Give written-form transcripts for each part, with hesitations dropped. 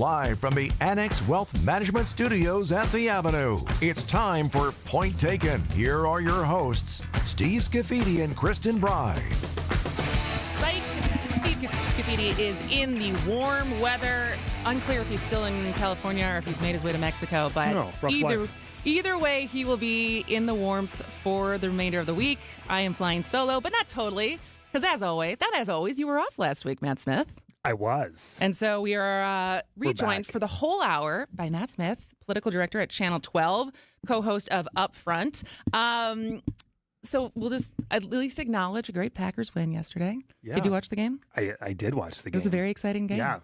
live from the Annex Wealth Management Studios at the Avenue. It's time for Point Taken. Here are your hosts, Steve Scafidi and Kristin Brey. Psych. Steve Scafidi is in the warm weather. Unclear if he's still in California or if he's made his way to Mexico, but either way, he will be in the warmth for the remainder of the week. I am flying solo, but not totally, because as always, you were off last week, Matt Smith. I was. And so we are rejoined for the whole hour by Matt Smith, political director at Channel 12, co-host of Upfront. So we'll just at least acknowledge a great Packers win yesterday. Yeah. Did you watch the game? I did watch the game. It was a very exciting game. Yeah.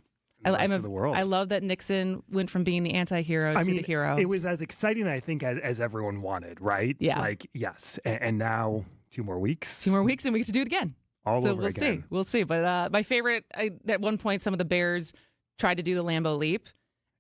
Of the world. I love that Nixon went from being the anti-hero to the hero. It was as exciting, I think, as everyone wanted, right? Yeah. Like, yes. And now 2 more weeks. 2 more weeks and we get to do it again. All over we'll again. We'll see. But my favorite, at one point, some of the Bears tried to do the Lambeau leap.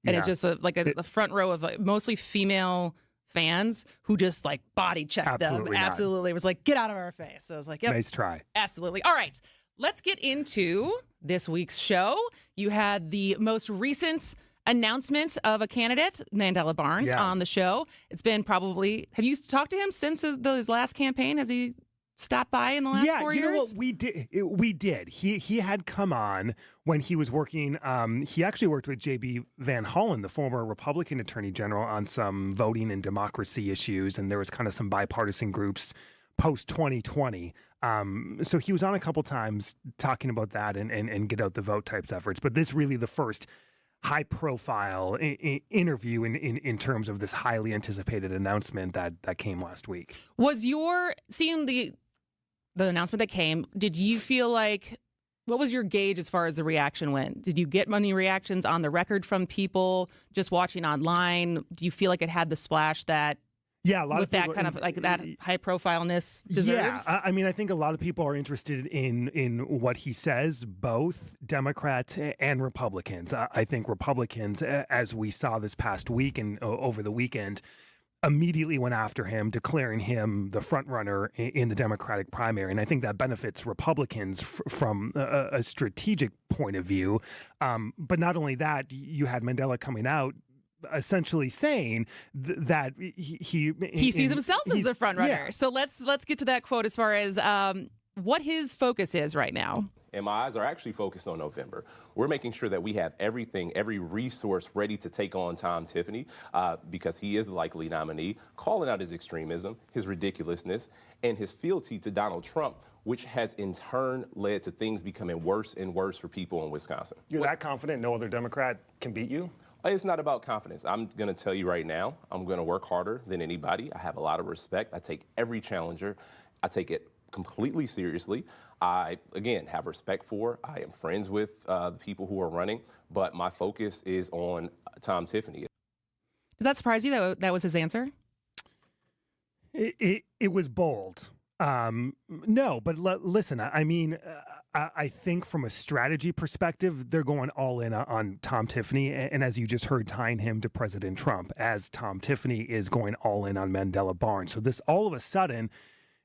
And it's just a front row of mostly female fans who just body checked them. Absolutely. It was like, get out of our face. So I was like, yep. Nice try. Absolutely. All right. Let's get into this week's show. You had the most recent announcement of a candidate, Mandela Barnes, on the show. It's been probably, have you talked to him since his last campaign? Has he stopped by in the last 4 years? Yeah, you know what? We did. He had come on when he was working. He actually worked with J.B. Van Hollen, the former Republican Attorney General, on some voting and democracy issues, and there was kind of some bipartisan groups post-2020. So he was on a couple times talking about that and get out the vote types efforts. But this really the first high-profile interview in terms of this highly anticipated announcement that came last week. Was seeing the announcement that came, did you feel like, what was your gauge as far as the reaction went? Did you get many reactions on the record from people just watching online? Do you feel like it had the splash that a lot with of people, that kind of that high profileness deserves? Yeah, I mean, I think a lot of people are interested in what he says, both Democrats and Republicans. I think Republicans, as we saw this past week and over the weekend, immediately went after him, declaring him the front runner in the Democratic primary. And I think that benefits Republicans from a strategic point of view. But not only that, you had Mandela coming out essentially saying that he sees himself as the front runner. Yeah. So let's get to that quote as far as what his focus is right now. And my eyes are actually focused on November. We're making sure that we have everything, every resource ready to take on Tom Tiffany because he is the likely nominee, calling out his extremism, his ridiculousness, and his fealty to Donald Trump, which has in turn led to things becoming worse and worse for people in Wisconsin. You're that confident no other Democrat can beat you? It's not about confidence. I'm going to tell you right now, I'm going to work harder than anybody. I have a lot of respect. I take every challenger. I take it completely seriously. I, again, have respect for. I am friends with the people who are running, but my focus is on Tom Tiffany. Did that surprise you that was his answer? It was bold. No, but listen, I mean, I think from a strategy perspective, they're going all in on Tom Tiffany. And as you just heard, tying him to President Trump, as Tom Tiffany is going all in on Mandela Barnes. So this all of a sudden,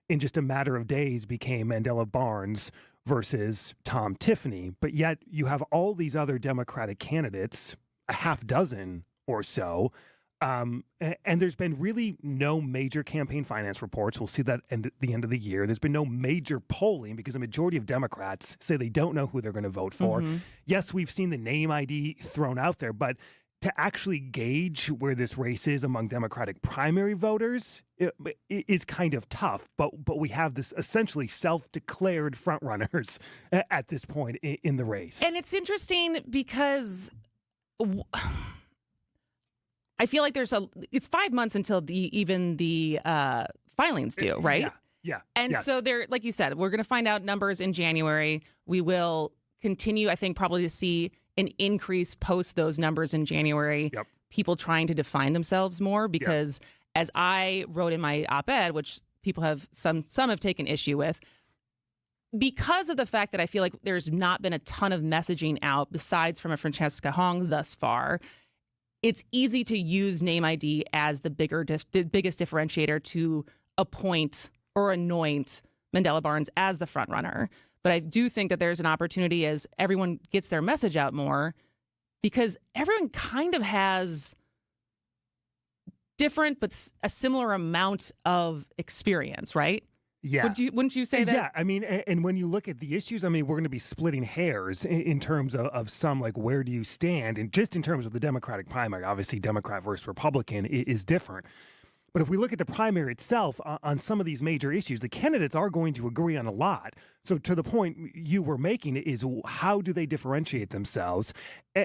in just a matter of days, became Mandela Barnes versus Tom Tiffany. But yet you have all these other Democratic candidates, a half dozen or so. And there's been really no major campaign finance reports. We'll see that at the end of the year. There's been no major polling because a majority of Democrats say they don't know who they're going to vote for. Mm-hmm. Yes, we've seen the name ID thrown out there, but to actually gauge where this race is among Democratic primary voters is kind of tough. But we have this essentially self-declared frontrunners at this point in the race. And it's interesting because I feel like it's 5 months until the filings due, right? Yeah. And so there, like you said, we're going to find out numbers in January. We will continue, I think, probably to see an increase post those numbers in January. Yep. People trying to define themselves more because as I wrote in my op-ed, which people have some have taken issue with, because of the fact that I feel like there's not been a ton of messaging out besides from a Francesca Hong thus far, it's easy to use name ID as the biggest differentiator to appoint or anoint Mandela Barnes as the front runner. But I do think that there's an opportunity as everyone gets their message out more because everyone kind of has different but a similar amount of experience, right? Yeah. Wouldn't you say that? Yeah. I mean, and when you look at the issues, I mean, we're going to be splitting hairs in terms of some, like, where do you stand? And just in terms of the Democratic primary, obviously Democrat versus Republican is different. But if we look at the primary itself on some of these major issues, the candidates are going to agree on a lot. So to the point you were making is, how do they differentiate themselves?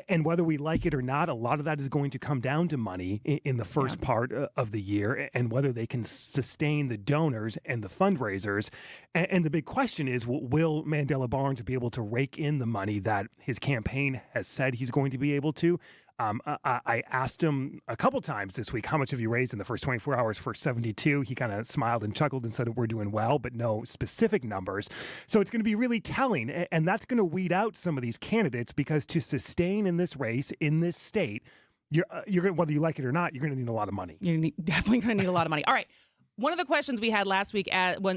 And whether we like it or not, a lot of that is going to come down to money in the first part of the year, and whether they can sustain the donors and the fundraisers. And the big question is, will Mandela Barnes be able to rake in the money that his campaign has said he's going to be able to? I asked him a couple times this week, how much have you raised in the first 24 hours for 72? He kind of smiled and chuckled and said, we're doing well, but no specific numbers. So it's going to be really telling, and that's going to weed out some of these candidates, because to sustain in this race, in this state, you're going, whether you like it or not, you're going to need a lot of money. You're definitely going to need a lot of money. All right. One of the questions we had last week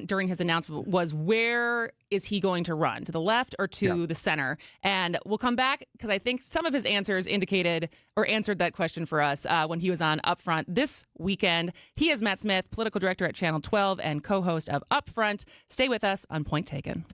during his announcement was, where is he going to run, to the left or to the center? And we'll come back, because I think some of his answers indicated or answered that question for us when he was on Upfront this weekend. He is Matt Smith, political director at Channel 12 and co-host of Upfront. Stay with us on Point Taken.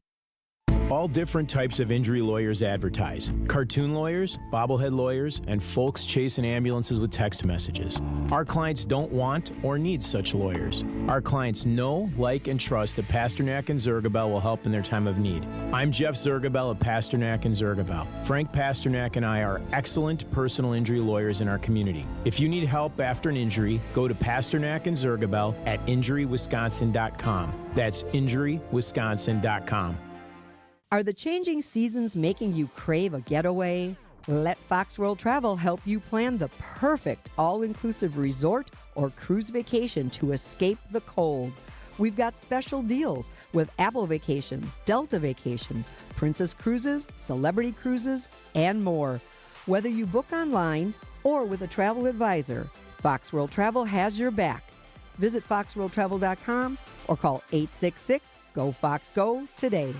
All different types of injury lawyers advertise. Cartoon lawyers, bobblehead lawyers, and folks chasing ambulances with text messages. Our clients don't want or need such lawyers. Our clients know, like, and trust that Pasternak and Zergabel will help in their time of need. I'm Jeff Zergabel of Pasternak and Zergabel. Frank Pasternak and I are excellent personal injury lawyers in our community. If you need help after an injury, go to Pasternak and Zergabel at injurywisconsin.com. That's injurywisconsin.com. Are the changing seasons making you crave a getaway? Let Fox World Travel help you plan the perfect all-inclusive resort or cruise vacation to escape the cold. We've got special deals with Apple Vacations, Delta Vacations, Princess Cruises, Celebrity Cruises, and more. Whether you book online or with a travel advisor, Fox World Travel has your back. Visit foxworldtravel.com or call 866-GO-FOX-GO today.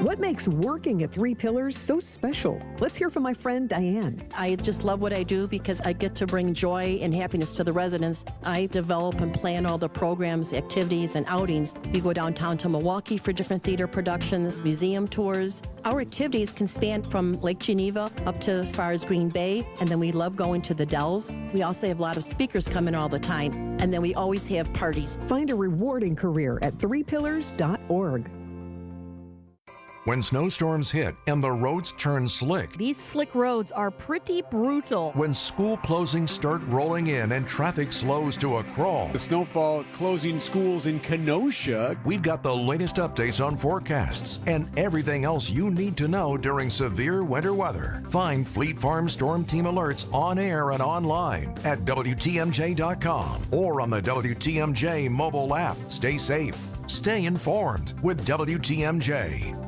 What makes working at Three Pillars so special? Let's hear from my friend Diane. I just love what I do because I get to bring joy and happiness to the residents. I develop and plan all the programs, activities, and outings. We go downtown to Milwaukee for different theater productions, museum tours. Our activities can span from Lake Geneva up to as far as Green Bay, and then we love going to the Dells. We also have a lot of speakers coming all the time, and then we always have parties. Find a rewarding career at threepillars.org. When snowstorms hit and the roads turn slick. These slick roads are pretty brutal. When school closings start rolling in and traffic slows to a crawl. The snowfall closing schools in Kenosha. We've got the latest updates on forecasts and everything else you need to know during severe winter weather. Find Fleet Farm Storm Team alerts on air and online at WTMJ.com or on the WTMJ mobile app. Stay safe. Stay informed with WTMJ.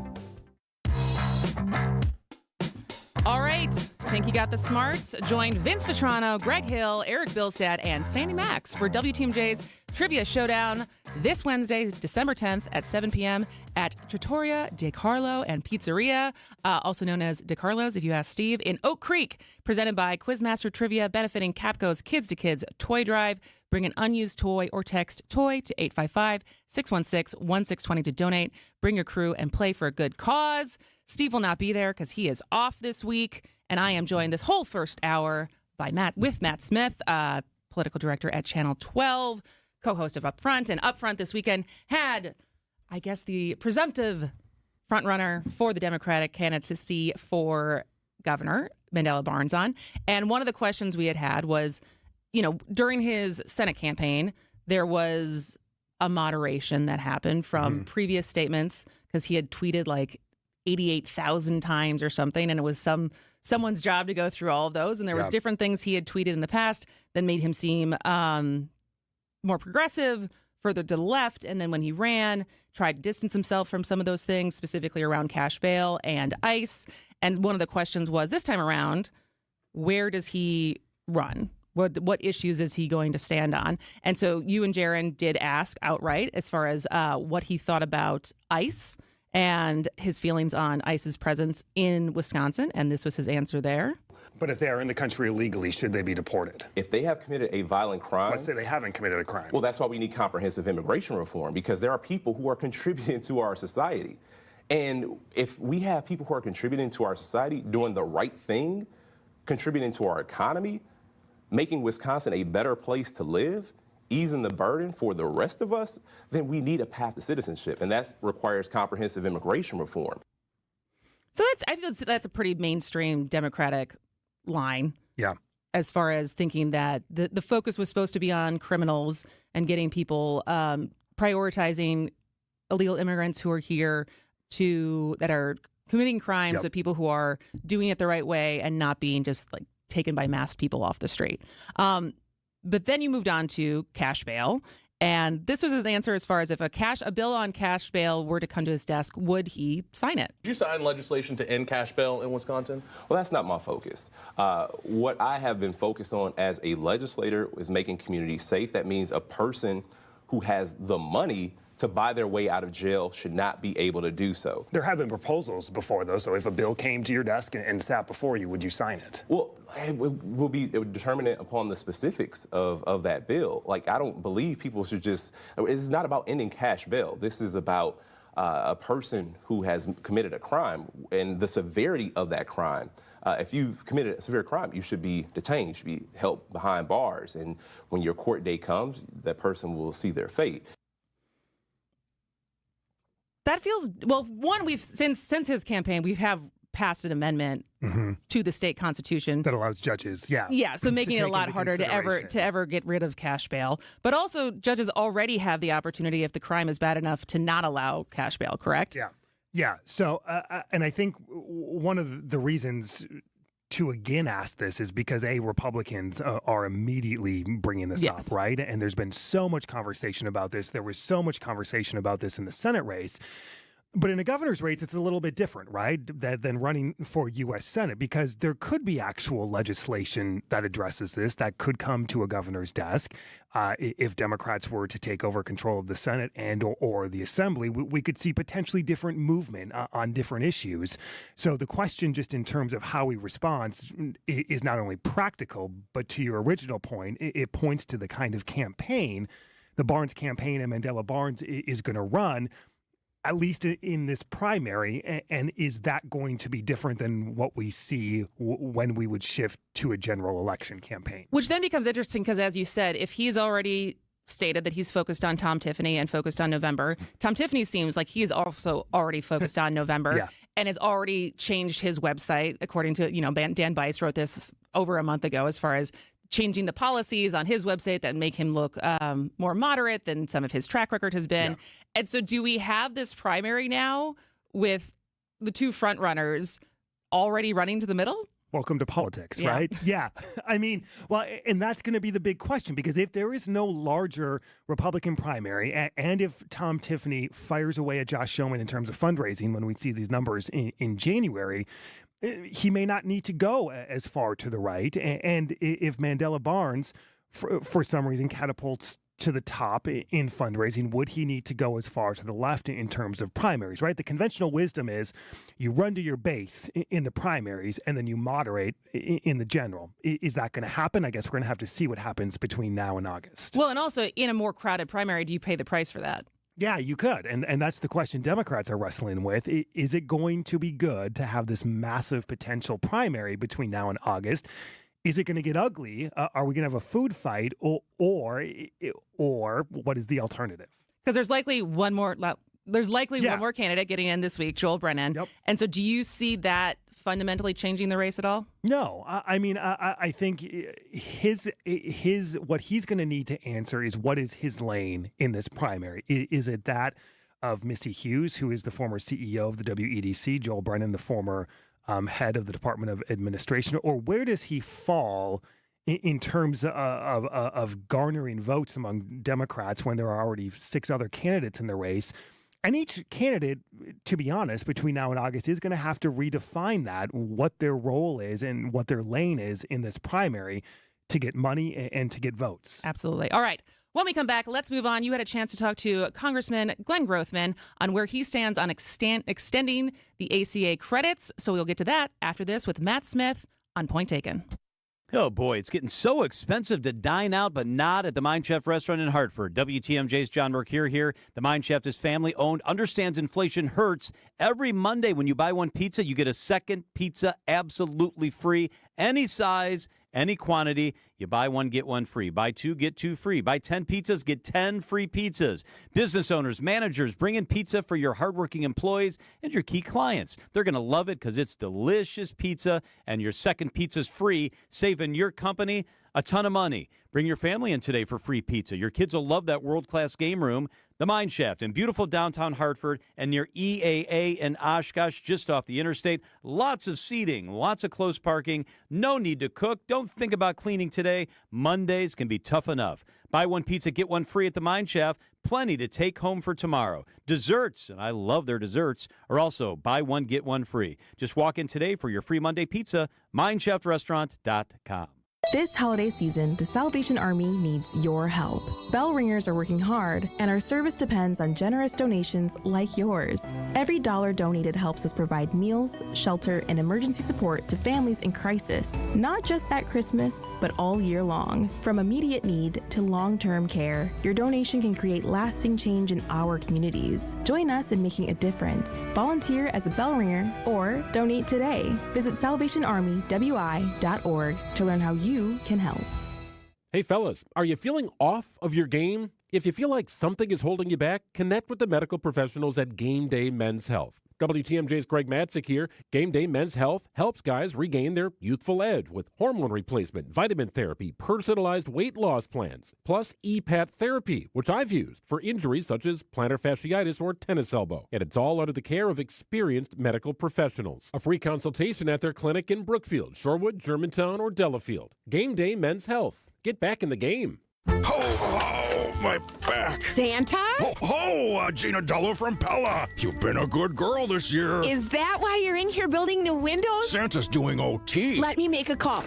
All right. Think you got the smarts? Join Vince Vitrano, Greg Hill, Eric Bilstad, and Sandy Max for WTMJ's Trivia Showdown this Wednesday, December 10th at 7 p.m. at Trattoria De Carlo and Pizzeria, also known as De Carlo's if you ask Steve, in Oak Creek, presented by Quizmaster Trivia, benefiting Capco's Kids to Kids Toy Drive. Bring an unused toy or text TOY to 855-616-1620 to donate. Bring your crew and play for a good cause. Steve will not be there because he is off this week, and I am joined this whole first hour by Matt Smith, political director at Channel 12, co-host of Upfront. And Upfront this weekend had, I guess, the presumptive frontrunner for the Democratic candidacy for governor, Mandela Barnes, on. And one of the questions we had was, you know, during his Senate campaign, there was a moderation that happened from previous statements because he had tweeted like 88,000 times or something, and it was someone's job to go through all of those. And there was different things he had tweeted in the past that made him seem more progressive, further to the left. And then when he ran, tried to distance himself from some of those things, specifically around cash bail and ICE. And one of the questions was, this time around, where does he run? What issues is he going to stand on? And so you and Jaron did ask outright as far as what he thought about ICE and his feelings on ICE's presence in Wisconsin. And this was his answer there. But if they are in the country illegally, should they be deported? If they have committed a violent crime... Let's say they haven't committed a crime. Well, that's why we need comprehensive immigration reform, because there are people who are contributing to our society. And if we have people who are contributing to our society, doing the right thing, contributing to our economy, making Wisconsin a better place to live, easing the burden for the rest of us, then we need a path to citizenship, and that requires comprehensive immigration reform. So I feel that's a pretty mainstream Democratic line. Yeah. As far as thinking that the focus was supposed to be on criminals and getting people, prioritizing illegal immigrants who are here that are committing crimes, but people who are doing it the right way and not being just like taken by masked people off the street. But then you moved on to cash bail. And this was his answer as far as if a bill on cash bail were to come to his desk, would he sign it? Did you sign legislation to end cash bail in Wisconsin? Well, that's not my focus. What I have been focused on as a legislator is making communities safe. That means a person who has the money to buy their way out of jail should not be able to do so. There have been proposals before, though, so if a bill came to your desk and sat before you, would you sign it? Well, it would determine it upon the specifics of that bill. Like, I don't believe people should just, it's not about ending cash bail. This is about a person who has committed a crime and the severity of that crime. If you've committed a severe crime, you should be detained, you should be held behind bars. And when your court day comes, that person will see their fate. That feels, well, one, we've since his campaign, we have passed an amendment to the state constitution that allows judges, so making it a lot harder to ever get rid of cash bail. But also, judges already have the opportunity, if the crime is bad enough, to not allow cash bail, correct? Yeah. So, and I think one of the reasons to again ask this is because Republicans are immediately bringing this up, right? And there's been so much conversation about this. There was so much conversation about this in the Senate race. But in a governor's race, it's a little bit different, right, than running for U.S. Senate, because there could be actual legislation that addresses this that could come to a governor's desk. If Democrats were to take over control of the Senate and or the Assembly, we could see potentially different movement on different issues. So the question, just in terms of how he responds, is not only practical, but to your original point, it points to the kind of campaign the Barnes campaign and Mandela Barnes is going to run, at least in this primary, and is that going to be different than what we see when we would shift to a general election campaign? Which then becomes interesting because, as you said, if he's already stated that he's focused on Tom Tiffany and focused on November, Tom Tiffany seems like he is also already focused on November and has already changed his website, according to, Dan Bice wrote this over a month ago, as far as changing the policies on his website that make him look more moderate than some of his track record has been. And so do we have this primary now with the two front runners already running to the middle? Welcome to politics, right? Yeah. I mean, well, and that's going to be the big question, because if there is no larger Republican primary, and if Tom Tiffany fires away at Josh Schoeman in terms of fundraising when we see these numbers in January, he may not need to go as far to the right. And if Mandela Barnes, for some reason, catapults to the top in fundraising, would he need to go as far to the left in terms of primaries, right? The conventional wisdom is you run to your base in the primaries and then you moderate in the general. Is that going to happen? I guess we're going to have to see what happens between now and August. Well, and also in a more crowded primary, do you pay the price for that? Yeah, you could. And that's the question Democrats are wrestling with. Is it going to be good to have this massive potential primary between now and August? Is it going to get ugly? Are we going to have a food fight, or what is the alternative? Because there's likely one more candidate getting in this week, Joel Brennan. And so do you see that fundamentally changing the race at all? No. I mean, I think his what he's going to need to answer is, what is his lane in this primary? Is it that of Misty Hughes, who is the former CEO of the WEDC, Joel Brennan, the former head of the Department of Administration, or where does he fall in terms of garnering votes among Democrats when there are already 6 other candidates in the race? And each candidate, to be honest, between now and August is going to have to redefine that, what their role is and what their lane is in this primary to get money and to get votes. Absolutely. All right. When we come back, let's move on. You had a chance to talk to Congressman Glenn Grothman on where he stands on extending the ACA credits. So we'll get to that after this with Matt Smith on Point Taken. Oh, boy, it's getting so expensive to dine out, but not at the Mind Chef restaurant in Hartford. WTMJ's John Mercure here. The Mind Chef is family-owned, understands inflation hurts. Every Monday when you buy one pizza, you get a second pizza absolutely free. Any size, any quantity. You buy one, get one free. Buy two, get two free. Buy 10 pizzas, get 10 free pizzas. Business owners, managers, bring in pizza for your hardworking employees and your key clients. They're going to love it because it's delicious pizza, and your second pizza's free, saving your company a ton of money. Bring your family in today for free pizza. Your kids will love that world-class game room. The Mine Shaft in beautiful downtown Hartford and near EAA and Oshkosh, just off the interstate. Lots of seating, lots of close parking. No need to cook. Don't think about cleaning today. Mondays can be tough enough. Buy one pizza, get one free at the Mine Shaft. Plenty to take home for tomorrow. Desserts, and I love their desserts, are also buy one, get one free. Just walk in today for your free Monday pizza, mineshaftRestaurant.com. This holiday season, the Salvation Army needs your help. Bell ringers are working hard, and our service depends on generous donations like yours. Every dollar donated helps us provide meals, shelter, and emergency support to families in crisis, not just at Christmas, but all year long. From immediate need to long-term care, your donation can create lasting change in our communities. Join us in making a difference. Volunteer as a bell ringer or donate today. Visit salvationarmywi.org to learn how you can help. Hey fellas, are you feeling off of your game? If you feel like something is holding you back, connect with the medical professionals at Game Day Men's Health. WTMJ's Greg Matzik here. Game Day Men's Health helps guys regain their youthful edge with hormone replacement, vitamin therapy, personalized weight loss plans, plus EPAT therapy, which I've used for injuries such as plantar fasciitis or tennis elbow. And it's all under the care of experienced medical professionals. A free consultation at their clinic in Brookfield, Shorewood, Germantown, or Delafield. Game Day Men's Health. Get back in the game. Oh, my back. Santa? Gina Dello from Pella. You've been a good girl this year. Is that why you're in here building new windows? Santa's doing OT. Let me make a call.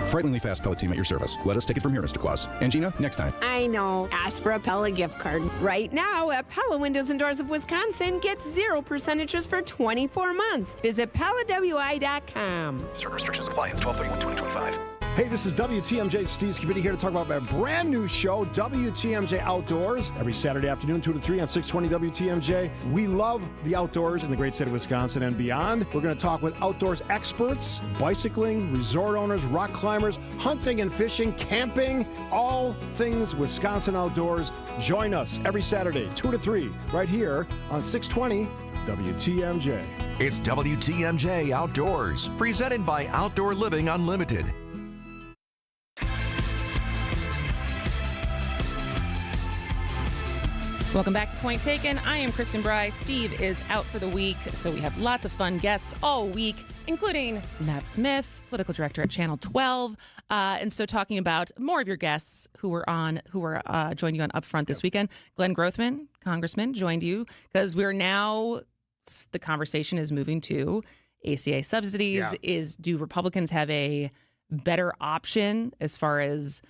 Frighteningly fast Pella team at your service. Let us take it from here, Mr. Claus. And Gina, next time. I know. Ask for a Pella gift card. Right now, at Pella Windows and Doors of Wisconsin, get 0% interest for 24 months. Visit PellaWI.com. Certain restrictions apply. It's 12/31/2025. Hey, this is WTMJ Steve Scavini here to talk about my brand new show, WTMJ Outdoors, every Saturday afternoon, 2 to 3 on 620 WTMJ. We love the outdoors in the great state of Wisconsin and beyond. We're going to talk with outdoors experts, bicycling, resort owners, rock climbers, hunting and fishing, camping, all things Wisconsin outdoors. Join us every Saturday, 2 to 3, right here on 620 WTMJ. It's WTMJ Outdoors, presented by Outdoor Living Unlimited. Welcome back to Point Taken. I am Kristin Brey. Steve is out for the week, so we have lots of fun guests all week, including Matt Smith, political director at Channel 12. And so talking about more of your guests who were joined you on Upfront this weekend. Glenn Grothman, Congressman, joined you because we're now, the conversation is moving to ACA subsidies. Yeah. Do Republicans have a better option as far as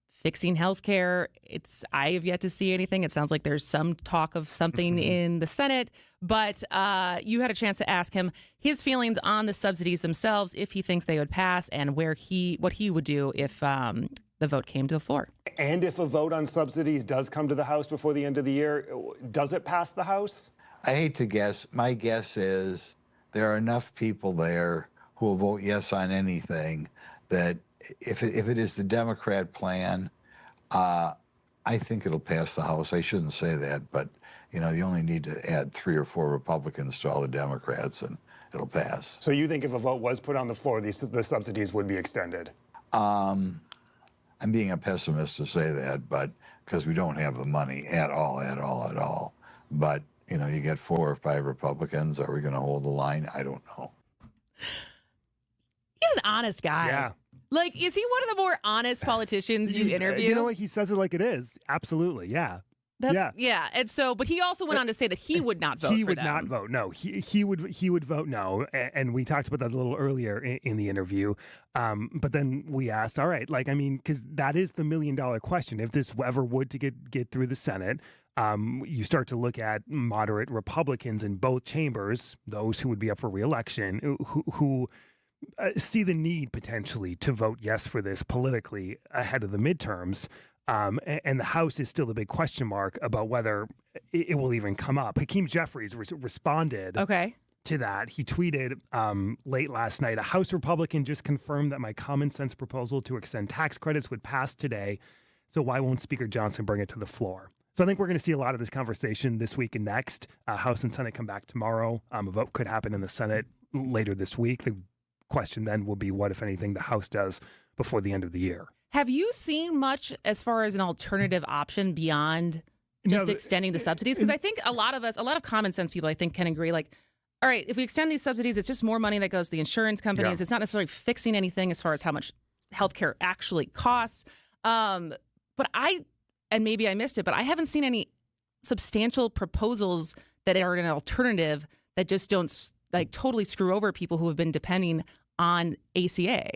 fixing healthcare? I have yet to see anything. It sounds like there's some talk of something in the Senate, but you had a chance to ask him his feelings on the subsidies themselves, if he thinks they would pass, and what he would do if the vote came to the floor. And if a vote on subsidies does come to the House before the end of the year, does it pass the House? I hate to guess. My guess is there are enough people there who will vote yes on anything that if it is the Democrat plan, I think it'll pass the House. I shouldn't say that, but you only need to add 3 or 4 Republicans to all the Democrats, and it'll pass. So you think if a vote was put on the floor, the subsidies would be extended? I'm being a pessimist to say that, but because we don't have the money at all. But you get 4 or 5 Republicans. Are we going to hold the line? I don't know. He's an honest guy. Yeah. Like, is he one of the more honest politicians you interview? You know what? He says it like it is. Absolutely, yeah. Yeah. And so, but he also went on to say that he would not vote. He for would them. not vote. No, he would vote no. And we talked about that a little earlier in the interview. But then we asked, all right, because that is the $1 million question. If this ever would to get through the Senate, you start to look at moderate Republicans in both chambers, those who would be up for re-election, who see the need potentially to vote yes for this politically ahead of the midterms. And the House is still the big question mark about whether it will even come up. Hakeem Jeffries responded to that. He tweeted late last night, a House Republican just confirmed that my common sense proposal to extend tax credits would pass today. So why won't Speaker Johnson bring it to the floor? So I think we're going to see a lot of this conversation this week and next. House and Senate come back tomorrow. A vote could happen in the Senate later this week. The question then will be what, if anything, the House does before the end of the year. Have you seen much as far as an alternative option beyond just extending the subsidies? Because I think a lot of common sense people, I think, can agree, all right, if we extend these subsidies, it's just more money that goes to the insurance companies. Yeah. It's not necessarily fixing anything as far as how much healthcare actually costs. But maybe I missed it, but I haven't seen any substantial proposals that are an alternative that just don't totally screw over people who have been depending on ACA.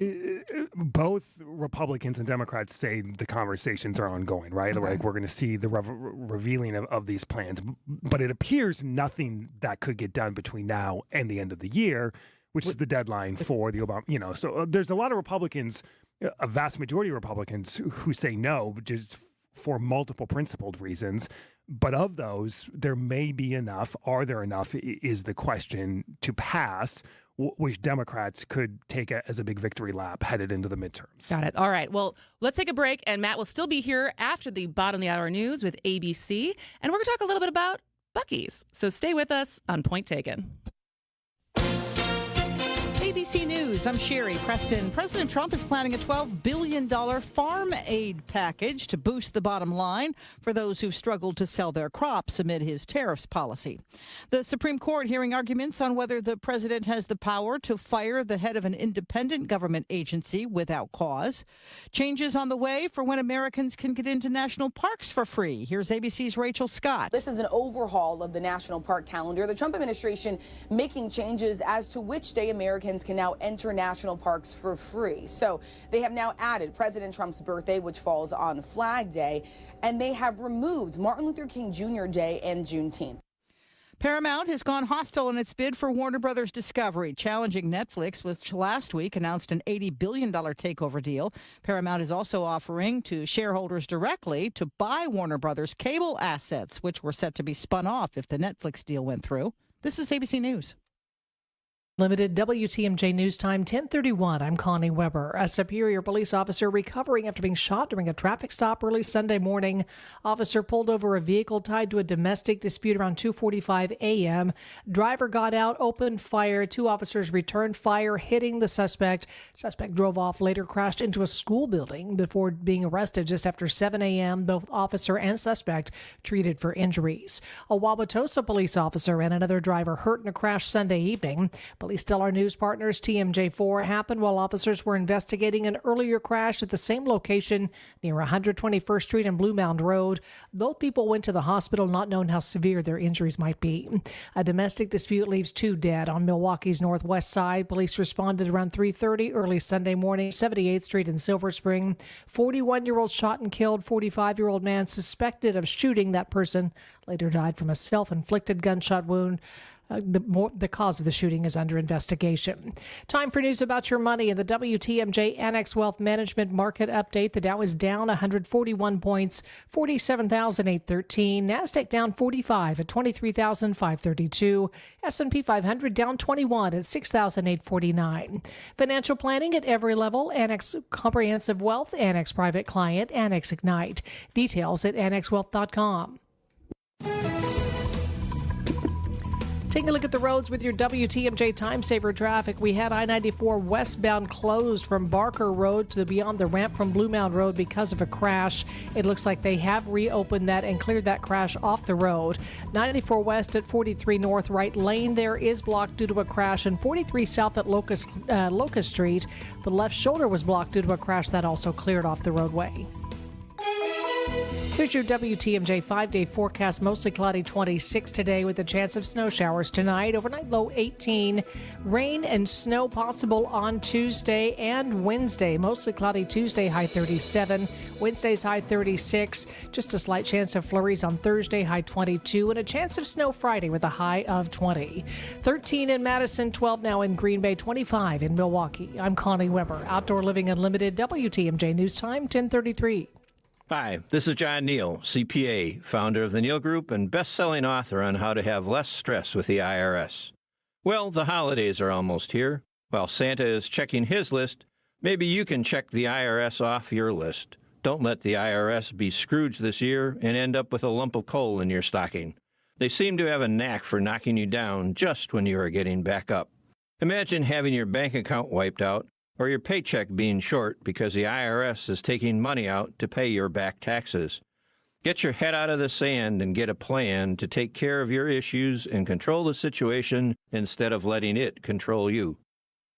Both Republicans and Democrats say the conversations are ongoing, right? Okay. We're going to see the revealing of these plans, but it appears nothing that could get done between now and the end of the year, which is the deadline for the Obama, so there's a lot of Republicans, a vast majority of Republicans who say no, just for multiple principled reasons. But of those, there may be enough. Are there enough is the question to pass, which Democrats could take as a big victory lap headed into the midterms. Got it. All right. Well, let's take a break, and Matt will still be here after the bottom of the hour news with ABC, and we're going to talk a little bit about Buc-ee's. So stay with us on Point Taken. ABC News, I'm Sherry Preston. President Trump is planning a $12 billion farm aid package to boost the bottom line for those who've struggled to sell their crops amid his tariffs policy. The Supreme Court hearing arguments on whether the president has the power to fire the head of an independent government agency without cause. Changes on the way for when Americans can get into national parks for free. Here's ABC's Rachel Scott. This is an overhaul of the national park calendar. The Trump administration making changes as to which day Americans can now enter national parks for free. So they have now added President Trump's birthday, which falls on Flag Day, and they have removed Martin Luther King Jr. Day and Juneteenth. Paramount has gone hostile in its bid for Warner Brothers Discovery, challenging Netflix, which last week announced an $80 billion takeover deal. Paramount is also offering to shareholders directly to buy Warner Brothers cable assets, which were set to be spun off if the Netflix deal went through. This is ABC News. Limited WTMJ News Time, 10:31. I'm Connie Weber. A Superior police officer recovering after being shot during a traffic stop early Sunday morning. Officer pulled over a vehicle tied to a domestic dispute around 2:45 a.m. Driver got out, opened fire. Two officers returned fire, hitting the suspect. Suspect drove off, later crashed into a school building before being arrested just after 7 a.m. Both officer and suspect treated for injuries. A Wauwatosa police officer and another driver hurt in a crash Sunday evening. Police tell our news partners TMJ4 happened while officers were investigating an earlier crash at the same location near 121st Street and Blue Mound Road. Both people went to the hospital, not knowing how severe their injuries might be. A domestic dispute leaves two dead on Milwaukee's northwest side. Police responded around 3:30 early Sunday morning, 78th Street in Silver Spring. 41-year-old shot and killed. 45-year-old man suspected of shooting that person later died from a self-inflicted gunshot wound. The cause of the shooting is under investigation. Time for news about your money and the WTMJ Annex Wealth Management Market Update. The Dow is down 141 points, 47,813. NASDAQ down 45 at 23,532. S&P 500 down 21 at 6,849. Financial planning at every level. Annex Comprehensive Wealth, Annex Private Client, Annex Ignite. Details at annexwealth.com. Taking a look at the roads with your WTMJ Time Saver traffic. We had I-94 westbound closed from Barker Road to the beyond the ramp from Blue Mound Road because of a crash. It looks like they have reopened that and cleared that crash off the road. 94 west at 43 north right lane there is blocked due to a crash, and 43 south at Locust Street. The left shoulder was blocked due to a crash that also cleared off the roadway. Here's your WTMJ 5-day forecast. Mostly cloudy, 26 today with a chance of snow showers tonight. Overnight low 18. Rain and snow possible on Tuesday and Wednesday. Mostly cloudy Tuesday, high 37. Wednesday's high 36. Just a slight chance of flurries on Thursday, high 22. And a chance of snow Friday with a high of 20. 13 in Madison, 12 now in Green Bay, 25 in Milwaukee. I'm Connie Weber. Outdoor Living Unlimited, WTMJ News Time, 1033. Hi, this is John Neal, CPA, founder of the Neal Group and best-selling author on how to have less stress with the IRS. Well, the holidays are almost here. While Santa is checking his list, maybe you can check the IRS off your list. Don't let the IRS be Scrooge this year and end up with a lump of coal in your stocking. They seem to have a knack for knocking you down just when you are getting back up. Imagine having your bank account wiped out or your paycheck being short because the IRS is taking money out to pay your back taxes. Get your head out of the sand and get a plan to take care of your issues and control the situation instead of letting it control you.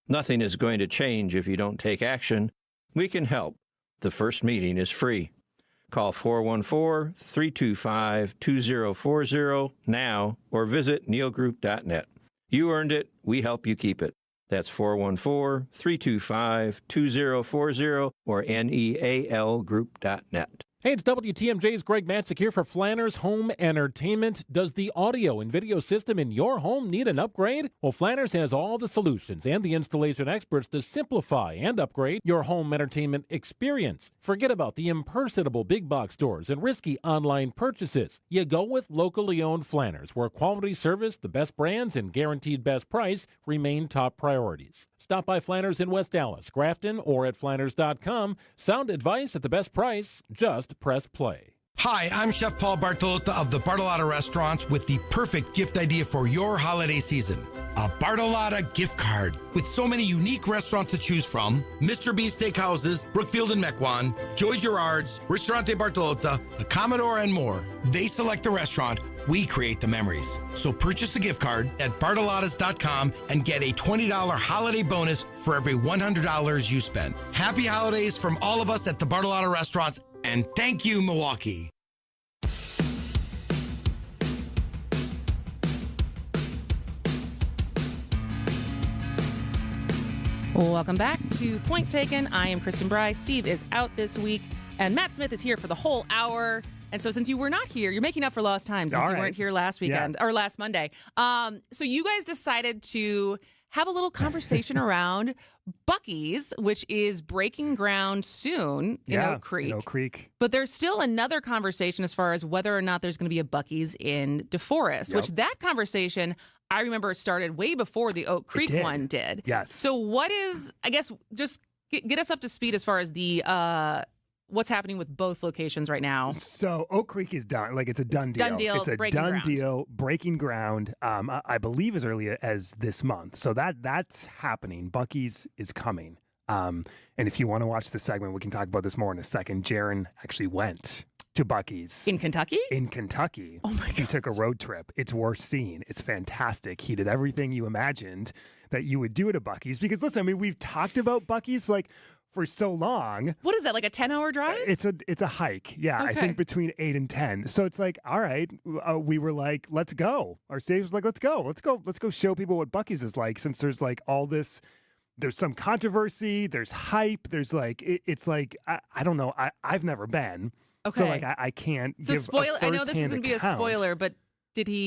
Nothing is going to change if you don't take action. We can help. The first meeting is free. Call 414-325-2040 now or visit nealgroup.net. You earned it. We help you keep it. That's 414-325-2040 or nealgroup.net. Hey, it's WTMJ's Greg Matzik here for Flanners Home Entertainment. Does the audio and video system in your home need an upgrade? Well, Flanners has all the solutions and the installation experts to simplify and upgrade your home entertainment experience. Forget about the impersonable big box stores and risky online purchases. You go with locally owned Flanners, where quality service, the best brands, and guaranteed best price remain top priorities. Stop by Flanners in West Dallas, Grafton, or at flanners.com. Sound advice at the best price. Just press play. Hi, I'm Chef Paul Bartolotta of the Bartolotta Restaurant with the perfect gift idea for your holiday season. A Bartolotta gift card. With so many unique restaurants to choose from, Mr. B Steakhouses, Brookfield and Mequon, Joy Gerard's, Ristorante Bartolotta, the Commodore, and more. They select the restaurant. We create the memories. So purchase a gift card at bartolottas.com and get a $20 holiday bonus for every $100 you spend. Happy holidays from all of us at the Bartolotta Restaurants, and thank you, Milwaukee. Welcome back to Point Taken. I am Kristin Brey. Steve is out this week, and Matt Smith is here for the whole hour. And so since you were not here, you're making up for lost time since you weren't here last weekend or last Monday. So you guys decided to have a little conversation around Buc-ee's, which is breaking ground soon in Oak Creek. In Oak Creek. But there's still another conversation as far as whether or not there's going to be a Buc-ee's in DeForest, which that conversation I remember started way before the Oak Creek one did. Yes. So what is, I guess, just get us up to speed as far as the what's happening with both locations right now. So Oak Creek is done. Like, it's a done deal. Done deal. It's a breaking done ground. deal, breaking ground. I believe as early as this month. So that's happening. Buc-ee's is coming. And if you want to watch the segment, we can talk about this more in a second. Jaron actually went to Buc-ee's. In Kentucky? In Kentucky. Oh, my God. He took a road trip. It's worth seeing. It's fantastic. He did everything you imagined that you would do at a Buc-ee's. Because, listen, I mean, we've talked about Buc-ee's, like, for so long. What is that, like a 10-hour drive? It's a hike. Yeah, Okay. I think between 8 and 10. So it's like, all right, we were like, let's go. Our stage was like, let's go show people what Buc-ee's is like, since there's like all this, there's some controversy, there's hype, there's like, it's like, I don't know, I've never been. Okay. So like, I can't So give spoiler. a I know this is firsthand going to be a account. spoiler, but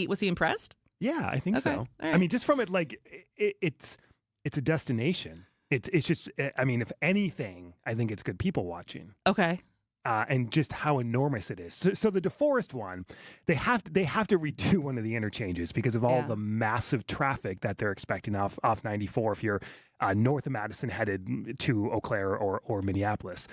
was he impressed? Yeah, I think so. All right. I mean, just from it, like, it's a destination. It's just, I mean, if anything, I think it's good people watching. Okay. And just how enormous it is. So the DeForest one, they have to redo one of the interchanges because of all the massive traffic that they're expecting off 94 if you're north of Madison headed to Eau Claire or Minneapolis.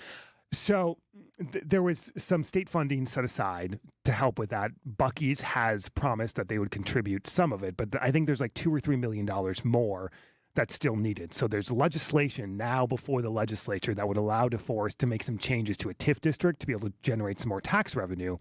So there was some state funding set aside to help with that. Buc-ee's has promised that they would contribute some of it, but I think there's like $2 or $3 million more that's still needed. So there's legislation now before the legislature that would allow DeForest to make some changes to a TIF district to be able to generate some more tax revenue.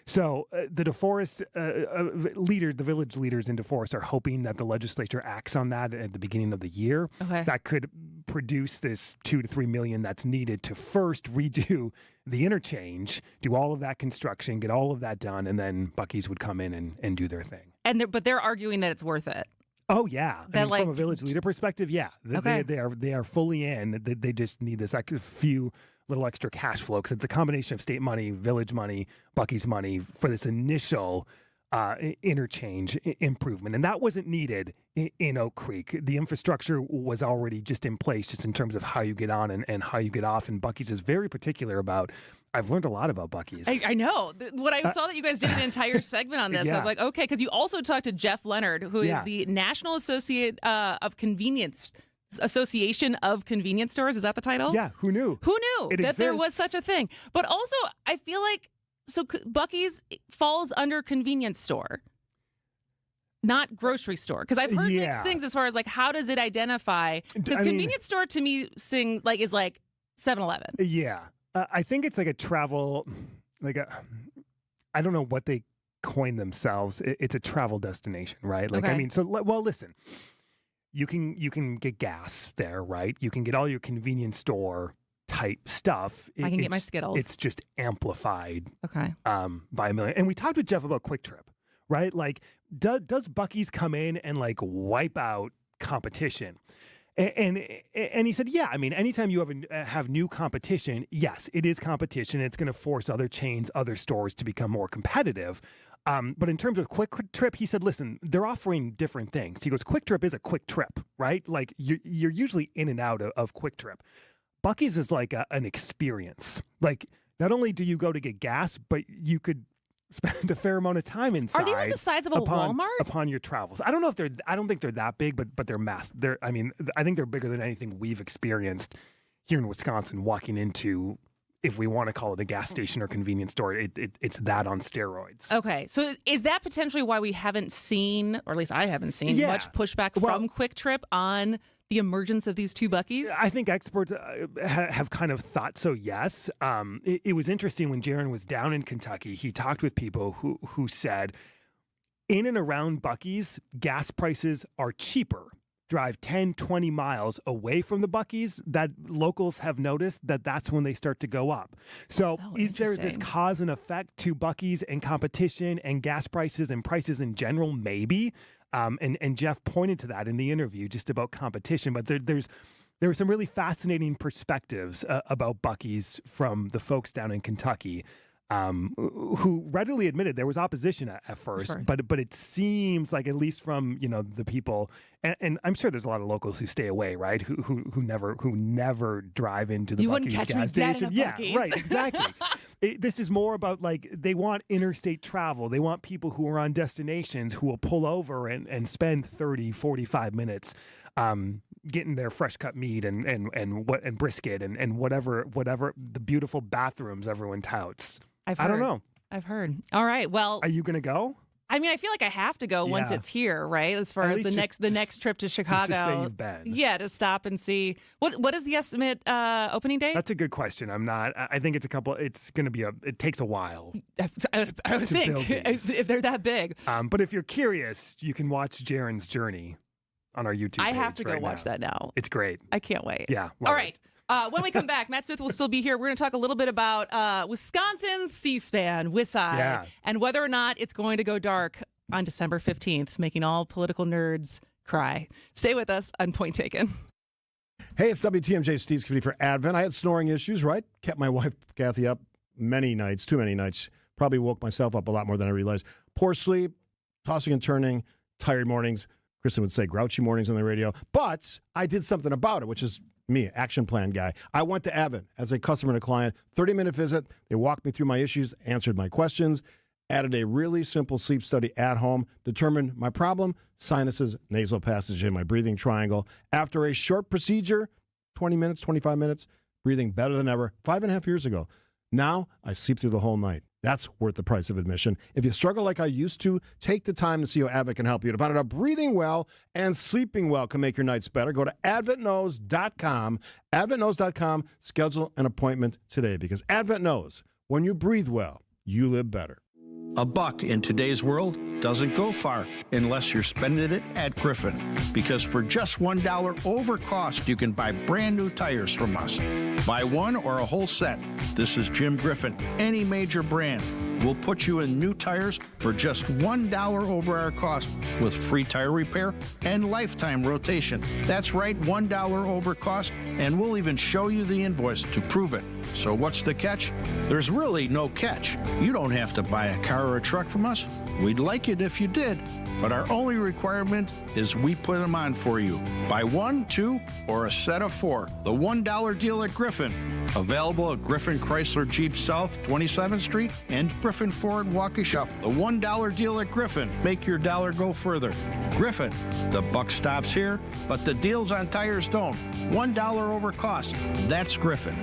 So the DeForest the village leaders in DeForest are hoping that the legislature acts on that at the beginning of the year. Okay. That could produce this $2 to $3 million that's needed to first redo the interchange, do all of that construction, get all of that done, and then Buc-ee's would come in and do their thing. But they're arguing that it's worth it. Oh yeah, That, from a village leader perspective, yeah, Okay. they are fully in. They just need this few little extra cash flow because it's a combination of state money, village money, Buc-ee's money for this initial interchange improvement, and that wasn't needed in Oak Creek. The infrastructure was already just in place, just in terms of how you get on and how you get off. And Buc-ee's is very particular about. I've learned a lot about Buc-ee's. I know. When I saw that you guys did an entire segment on this, I was like, okay, because you also talked to Jeff Leonard, who is the National Association of Convenience Stores. Is that the title? Yeah. Who knew? Who knew It that there was exists. such a thing? But also, I feel like Buc-ee's falls under convenience store, not grocery store. Because I've heard mixed things as far as like how does it identify? Because convenience store to me is like 7-Eleven. Yeah. I think it's like a travel, I don't know what they coined themselves. It's a travel destination, right? Like, Okay. I mean, so, well, listen, you can get gas there, right? You can get all your convenience store type stuff. I can get my Skittles. It's just amplified Okay. By a million. And we talked with Jeff about Quick Trip, right? Like, does Buc-ee's come in and like wipe out competition? And he said, yeah, I mean, anytime you have new competition, yes, it is competition. It's going to force other chains, other stores to become more competitive. But in terms of Quick Trip, he said, listen, they're offering different things. He goes, Quick Trip is a quick trip, right? Like you're usually in and out of Quick Trip. Buc-ee's is like an experience. Like not only do you go to get gas, but you could spend a fair amount of time inside. Are they like the size of a Walmart? Upon your travels. I don't think they're that big, but they're mass. I think they're bigger than anything we've experienced here in Wisconsin walking into, if we want to call it a gas station or convenience store. It's that on steroids. Okay. So is that potentially why we haven't seen, or at least I haven't seen, much pushback from Quick Trip on the emergence of these two Buc-ee's? I think experts have kind of thought so, yes. It was interesting when Jaron was down in Kentucky, he talked with people who said in and around Buc-ee's, gas prices are cheaper. Drive 10, 20 miles away from the Buc-ee's, that locals have noticed that's when they start to go up. So is there this cause and effect to Buc-ee's and competition and gas prices and prices in general? Maybe. And Jeff pointed to that in the interview just about competition. But there were some really fascinating perspectives about Buc-ee's from the folks down in Kentucky who readily admitted there was opposition at first. Sure. But it seems like, at least from the people, and I'm sure there's a lot of locals who stay away, right? Who never drive into the Buc-ee's gas station. Yeah, right, exactly. This is more about like they want interstate travel. They want people who are on destinations who will pull over and spend 30, 45 minutes getting their fresh cut meat and brisket and whatever the beautiful bathrooms everyone touts. I don't know. I've heard. All right. Well, are you going to go? I mean, I feel like I have to go once it's here, right? As far as the next trip to Chicago. Just to say you've been. Yeah, to stop and see. What is the estimate opening date? That's a good question. I think it's going to be it takes a while. I would think if they're that big. But if you're curious, you can watch Jaron's journey on our YouTube page. I have to go watch that now. It's great. I can't wait. Yeah. All right. When we come back, Matt Smith will still be here. We're going to talk a little bit about Wisconsin's C-SPAN, WISI, and whether or not it's going to go dark on December 15th, making all political nerds cry. Stay with us on Point Taken. Hey, it's WTMJ Steve's Committee for Advent. I had snoring issues, right? Kept my wife, Kathy, up many nights, too many nights. Probably woke myself up a lot more than I realized. Poor sleep, tossing and turning, tired mornings. Kristin would say grouchy mornings on the radio. But I did something about it, which is me, action plan guy. I went to Advent as a customer and a client, 30-minute visit. They walked me through my issues, answered my questions, added a really simple sleep study at home, determined my problem, sinuses, nasal passage in my breathing triangle. After a short procedure, 20 minutes, 25 minutes, breathing better than ever, 5.5 years ago. Now I sleep through the whole night. That's worth the price of admission. If you struggle like I used to, take the time to see how Advent can help you. To find out how breathing well and sleeping well can make your nights better, go to AdventKnows.com. AdventKnows.com. Schedule an appointment today because Advent knows when you breathe well, you live better. $1 in today's world doesn't go far unless you're spending it at Griffin. Because for just $1 over cost, you can buy brand new tires from us. Buy one or a whole set. This is Jim Griffin. Any major brand. We'll put you in new tires for just $1 over our cost with free tire repair and lifetime rotation. That's right, $1 over cost, and we'll even show you the invoice to prove it. So what's the catch? There's really no catch. You don't have to buy a car or a truck from us. We'd like it if you did, but our only requirement is we put them on for you. Buy one, two, or a set of four. The $1 deal at Griffin. Available at Griffin Chrysler Jeep South, 27th Street, and Griffin Ford Waukesha. The $1 deal at Griffin. Make your dollar go further. Griffin, the buck stops here, but the deals on tires don't. $1 over cost. That's Griffin.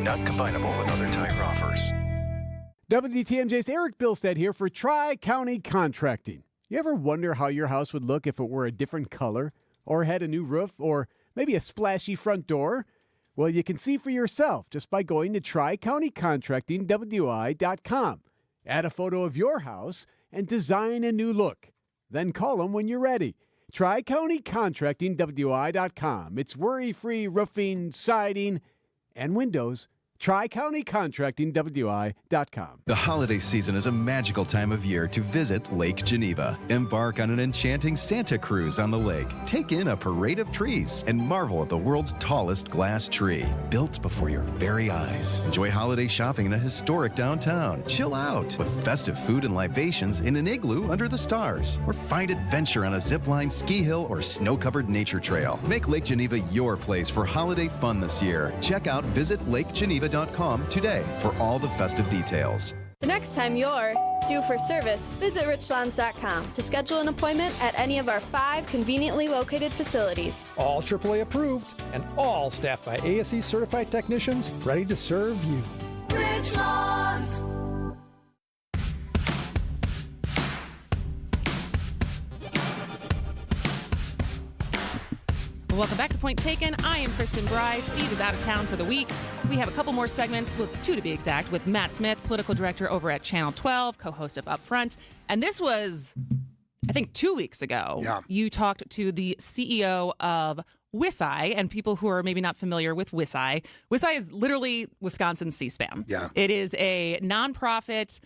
Not combinable with other tire offers. WTMJ's Eric Bilstead here for Tri-County Contracting. You ever wonder how your house would look if it were a different color, or had a new roof, or maybe a splashy front door? Well, you can see for yourself just by going to TriCountyContractingWI.com. Add a photo of your house and design a new look. Then call them when you're ready. TriCountyContractingWI.com. It's worry-free roofing, siding, and windows. TriCountyContractingWI.com. The holiday season is a magical time of year to visit Lake Geneva. Embark on an enchanting Santa cruise on the lake. Take in a parade of trees and marvel at the world's tallest glass tree, built before your very eyes. Enjoy holiday shopping in a historic downtown. Chill out with festive food and libations in an igloo under the stars. Or find adventure on a zipline, ski hill, or snow-covered nature trail. Make Lake Geneva your place for holiday fun this year. Check out visitlakegeneva.com today for all the festive details. The next time you're due for service, visit richlawns.com to schedule an appointment at any of our 5 conveniently located facilities. All AAA approved and all staffed by ASE certified technicians ready to serve you. Rich Lawns. Welcome back to Point Taken. I am Kristin Brey. Steve is out of town for the week. We have a couple more segments, with 2 to be exact, with Matt Smith, political director over at Channel 12, co-host of Upfront. And this was, I think, 2 weeks ago. Yeah. You talked to the CEO of WISI, and people who are maybe not familiar with WISI. WISI is literally Wisconsin C-SPAN. Yeah. It is a nonprofit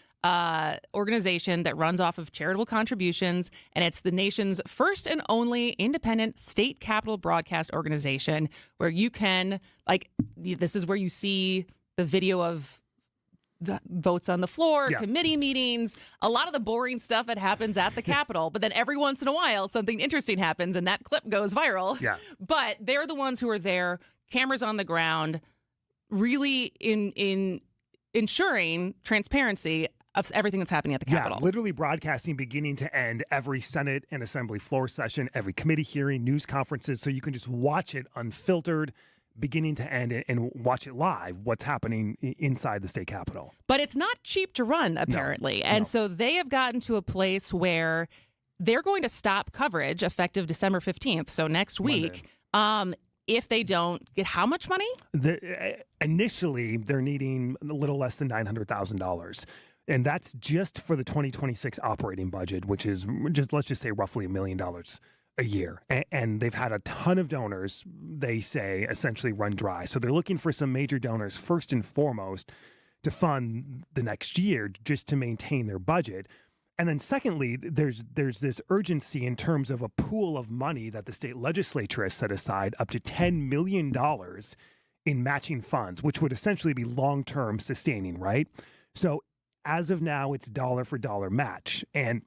organization that runs off of charitable contributions, and it's the nation's first and only independent state capital broadcast organization where you can, this is where you see the video of the votes on the floor, committee meetings, a lot of the boring stuff that happens at the Capitol. But then every once in a while, something interesting happens and that clip goes viral. Yeah. But they're the ones who are there, cameras on the ground, really in ensuring transparency of everything that's happening at the Capitol. Yeah, literally broadcasting beginning to end every Senate and Assembly floor session, every committee hearing, news conferences, so you can just watch it unfiltered, beginning to end, and watch it live, what's happening inside the state Capitol. But it's not cheap to run, apparently. And so they have gotten to a place where they're going to stop coverage effective December 15th, so next week. If they don't get how much money? Initially, they're needing a little less than $900,000. And that's just for the 2026 operating budget, which is let's just say roughly $1 million a year. And they've had a ton of donors, they say, essentially run dry. So they're looking for some major donors, first and foremost, to fund the next year just to maintain their budget. And then secondly, there's this urgency in terms of a pool of money that the state legislature has set aside, up to $10 million in matching funds, which would essentially be long-term sustaining, right? So as of now, it's dollar for dollar match. And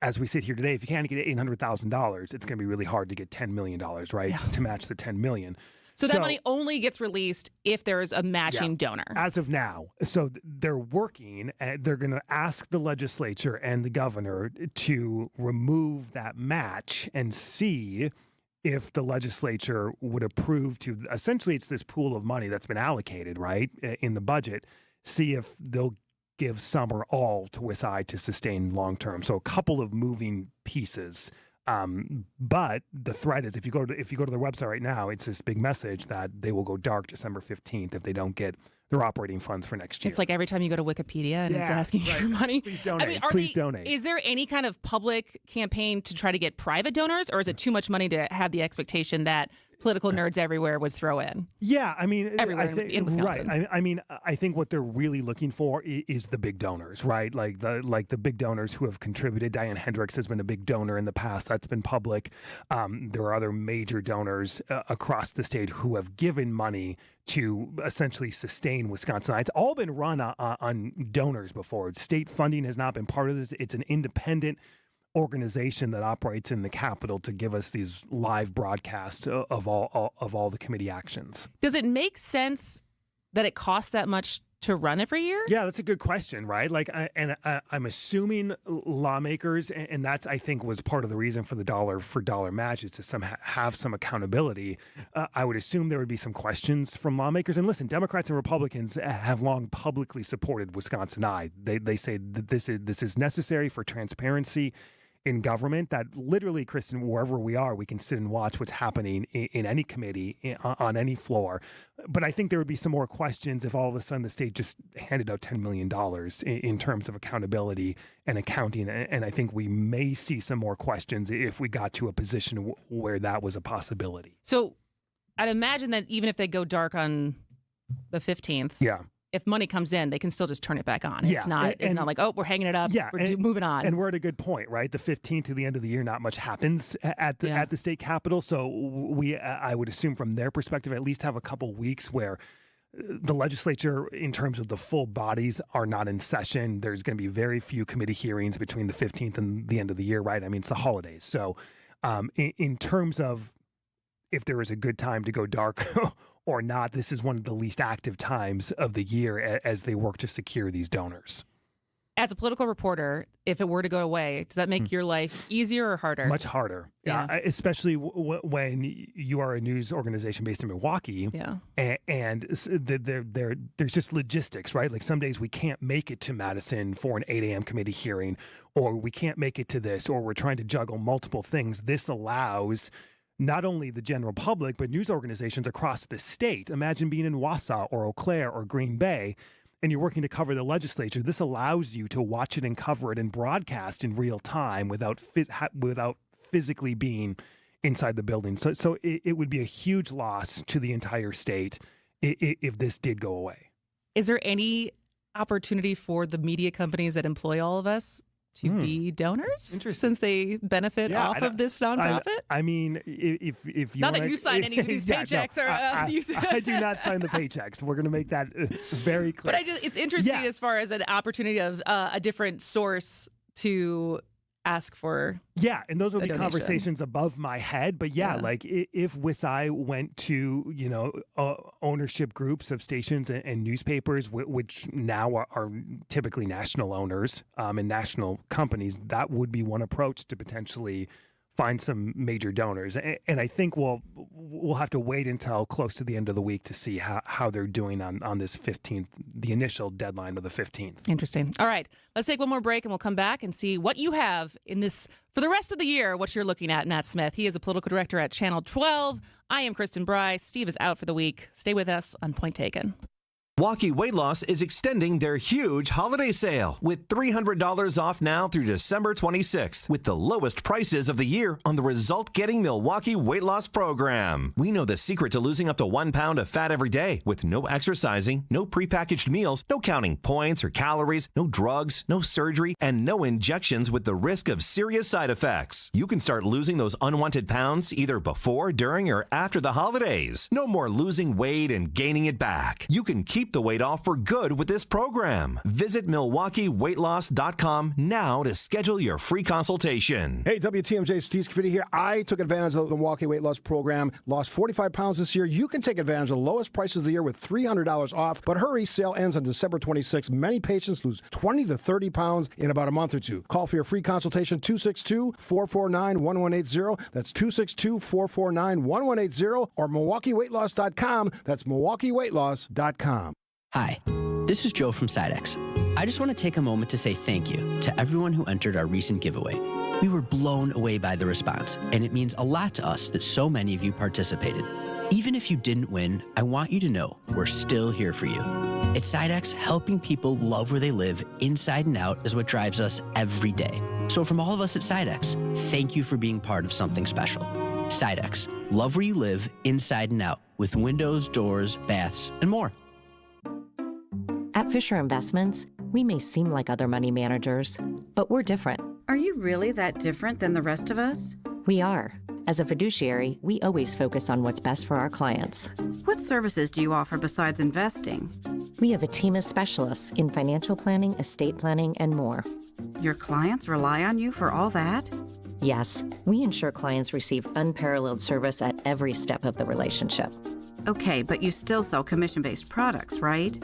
as we sit here today, if you can't get $800,000, it's going to be really hard to get $10 million, right? Yeah. To match the $10 million. So that money only gets released if there's a matching donor. As of now. So they're working, and they're going to ask the legislature and the governor to remove that match and see if the legislature would approve to, essentially it's this pool of money that's been allocated, right, in the budget, see if they'll give some or all to WISI to sustain long term. So a couple of moving pieces But the threat is if you go to their website right now, it's this big message that they will go dark December 15th if they don't get their operating funds for next year. It's like every time you go to Wikipedia and it's asking you for money. Please donate. I mean, Please donate. Is there any kind of public campaign to try to get private donors, or is it too much money to have the expectation that political nerds everywhere would throw in? Yeah, I mean, everywhere I think, in Wisconsin. Right. I mean, I think what they're really looking for is the big donors, right? Like the big donors who have contributed. Diane Hendricks has been a big donor in the past. That's been public. There are other major donors across the state who have given money to essentially sustain Wisconsin. It's all been run on donors before. State funding has not been part of this. It's an independent organization that operates in the Capitol to give us these live broadcasts of all the committee actions. Does it make sense that it costs that much to run every year? Yeah, that's a good question, right? Like, I'm assuming lawmakers, and that's, I think, was part of the reason for the dollar for dollar match is to have some accountability. I would assume there would be some questions from lawmakers. And listen, Democrats and Republicans have long publicly supported Wisconsin Eye. They say that this is necessary for transparency in government, that literally, Kristin, wherever we are, we can sit and watch what's happening in any committee, on any floor. But I think there would be some more questions if all of a sudden the state just handed out $10 million in terms of accountability and accounting. And I think we may see some more questions if we got to a position where that was a possibility. So I'd imagine that even if they go dark on the 15th, if money comes in, they can still just turn it back on. Yeah. It's not like, oh, we're hanging it up. Yeah, We're moving on. And we're at a good point, right? The 15th to the end of the year, not much happens at the state capitol. So I would assume from their perspective, at least have a couple weeks where the legislature, in terms of the full bodies, are not in session. There's going to be very few committee hearings between the 15th and the end of the year, right? I mean, it's the holidays. So in terms of if there is a good time to go dark or not, this is one of the least active times of the year as they work to secure these donors. As a political reporter, if it were to go away, does that make your life easier or harder? Much harder. Yeah. Especially when you are a news organization based in Milwaukee. Yeah. And there's just logistics, right? Like some days we can't make it to Madison for an 8 a.m. committee hearing, or we can't make it to this, or we're trying to juggle multiple things. This allows not only the general public, but news organizations across the state. Imagine being in Wausau or Eau Claire or Green Bay, and you're working to cover the legislature. This allows you to watch it and cover it and broadcast in real time without physically being inside the building. So it would be a huge loss to the entire state if this did go away. Is there any opportunity for the media companies that employ all of us to be donors, since they benefit off of this nonprofit? I mean, if you not that you sign any of these paychecks, I do not sign the paychecks. We're going to make that very clear. But it's interesting as far as an opportunity of a different source to ask for. Yeah, and those will be conversations above my head. But like if WISI went to, ownership groups of stations and newspapers, which now are typically national owners and national companies, that would be one approach to potentially find some major donors. And I think we'll have to wait until close to the end of the week to see how they're doing on this 15th, the initial deadline of the 15th. Interesting. All right, let's take one more break and we'll come back and see what you have in this for the rest of the year, what you're looking at. Matt Smith, he is the political director at Channel 12. I am Kristin Brey. Steve is out for the week. Stay with us on Point Taken. Milwaukee Weight Loss is extending their huge holiday sale with $300 off now through December 26th with the lowest prices of the year on the result-getting Milwaukee Weight Loss program. We know the secret to losing up to 1 pound of fat every day with no exercising, no prepackaged meals, no counting points or calories, no drugs, no surgery, and no injections with the risk of serious side effects. You can start losing those unwanted pounds either before, during, or after the holidays. No more losing weight and gaining it back. You can keep the weight off for good with this program. Visit MilwaukeeWeightLoss.com now to schedule your free consultation. Hey, WTMJ, Steve Scafidi here. I took advantage of the Milwaukee Weight Loss program, lost 45 pounds this year. You can take advantage of the lowest prices of the year with $300 off. But hurry, sale ends on December 26th. Many patients lose 20 to 30 pounds in about a month or two. Call for your free consultation, 262-449-1180. That's 262-449-1180 or MilwaukeeWeightLoss.com. That's MilwaukeeWeightLoss.com. Hi, this is Joe from Sidex. I just want to take a moment to say thank you to everyone who entered our recent giveaway. We were blown away by the response, and it means a lot to us that so many of you participated. Even if you didn't win, I want you to know we're still here for you. At Sidex, helping people love where they live inside and out is what drives us every day. So from all of us at Sidex, thank you for being part of something special. Sidex, love where you live inside and out with windows, doors, baths, and more. At Fisher Investments, we may seem like other money managers, but we're different. Are you really that different than the rest of us? We are. As a fiduciary, we always focus on what's best for our clients. What services do you offer besides investing? We have a team of specialists in financial planning, estate planning, and more. Your clients rely on you for all that? Yes, we ensure clients receive unparalleled service at every step of the relationship. Okay, but you still sell commission-based products, right?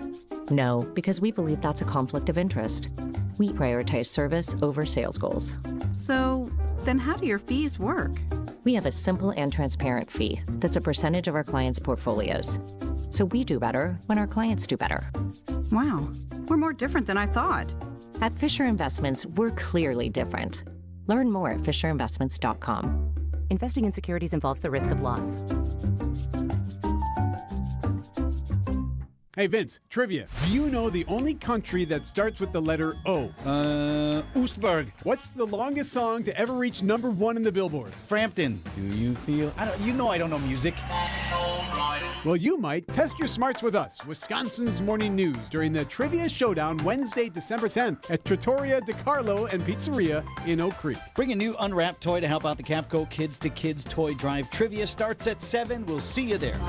No, because we believe that's a conflict of interest. We prioritize service over sales goals. So, then how do your fees work? We have a simple and transparent fee that's a percentage of our clients' portfolios. So we do better when our clients do better. Wow, we're more different than I thought. At Fisher Investments, we're clearly different. Learn more at fisherinvestments.com. Investing in securities involves the risk of loss. Hey, Vince, trivia. Do you know the only country that starts with the letter O? Oostburg. What's the longest song to ever reach #1 in the Billboard? Frampton. Do you feel? I don't know music. Well, you might. Test your smarts with us, Wisconsin's Morning News, during the Trivia Showdown Wednesday, December 10th at Trattoria Di Carlo and Pizzeria in Oak Creek. Bring a new unwrapped toy to help out the Capco Kids to Kids Toy Drive. Trivia starts at 7. We'll see you there.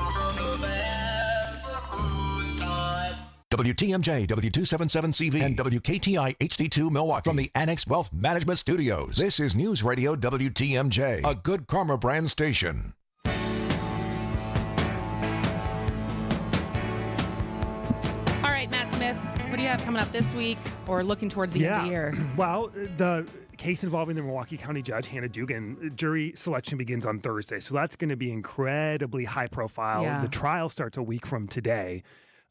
WTMJ, W277CV, and WKTI HD2 Milwaukee from the Annex Wealth Management Studios. This is News Radio WTMJ, a Good Karma brand station. All right, Matt Smith, what do you have coming up this week or looking towards the end of the year? Well, the case involving the Milwaukee County Judge, Hannah Dugan, jury selection begins on Thursday. So that's going to be incredibly high profile. Yeah. The trial starts a week from today.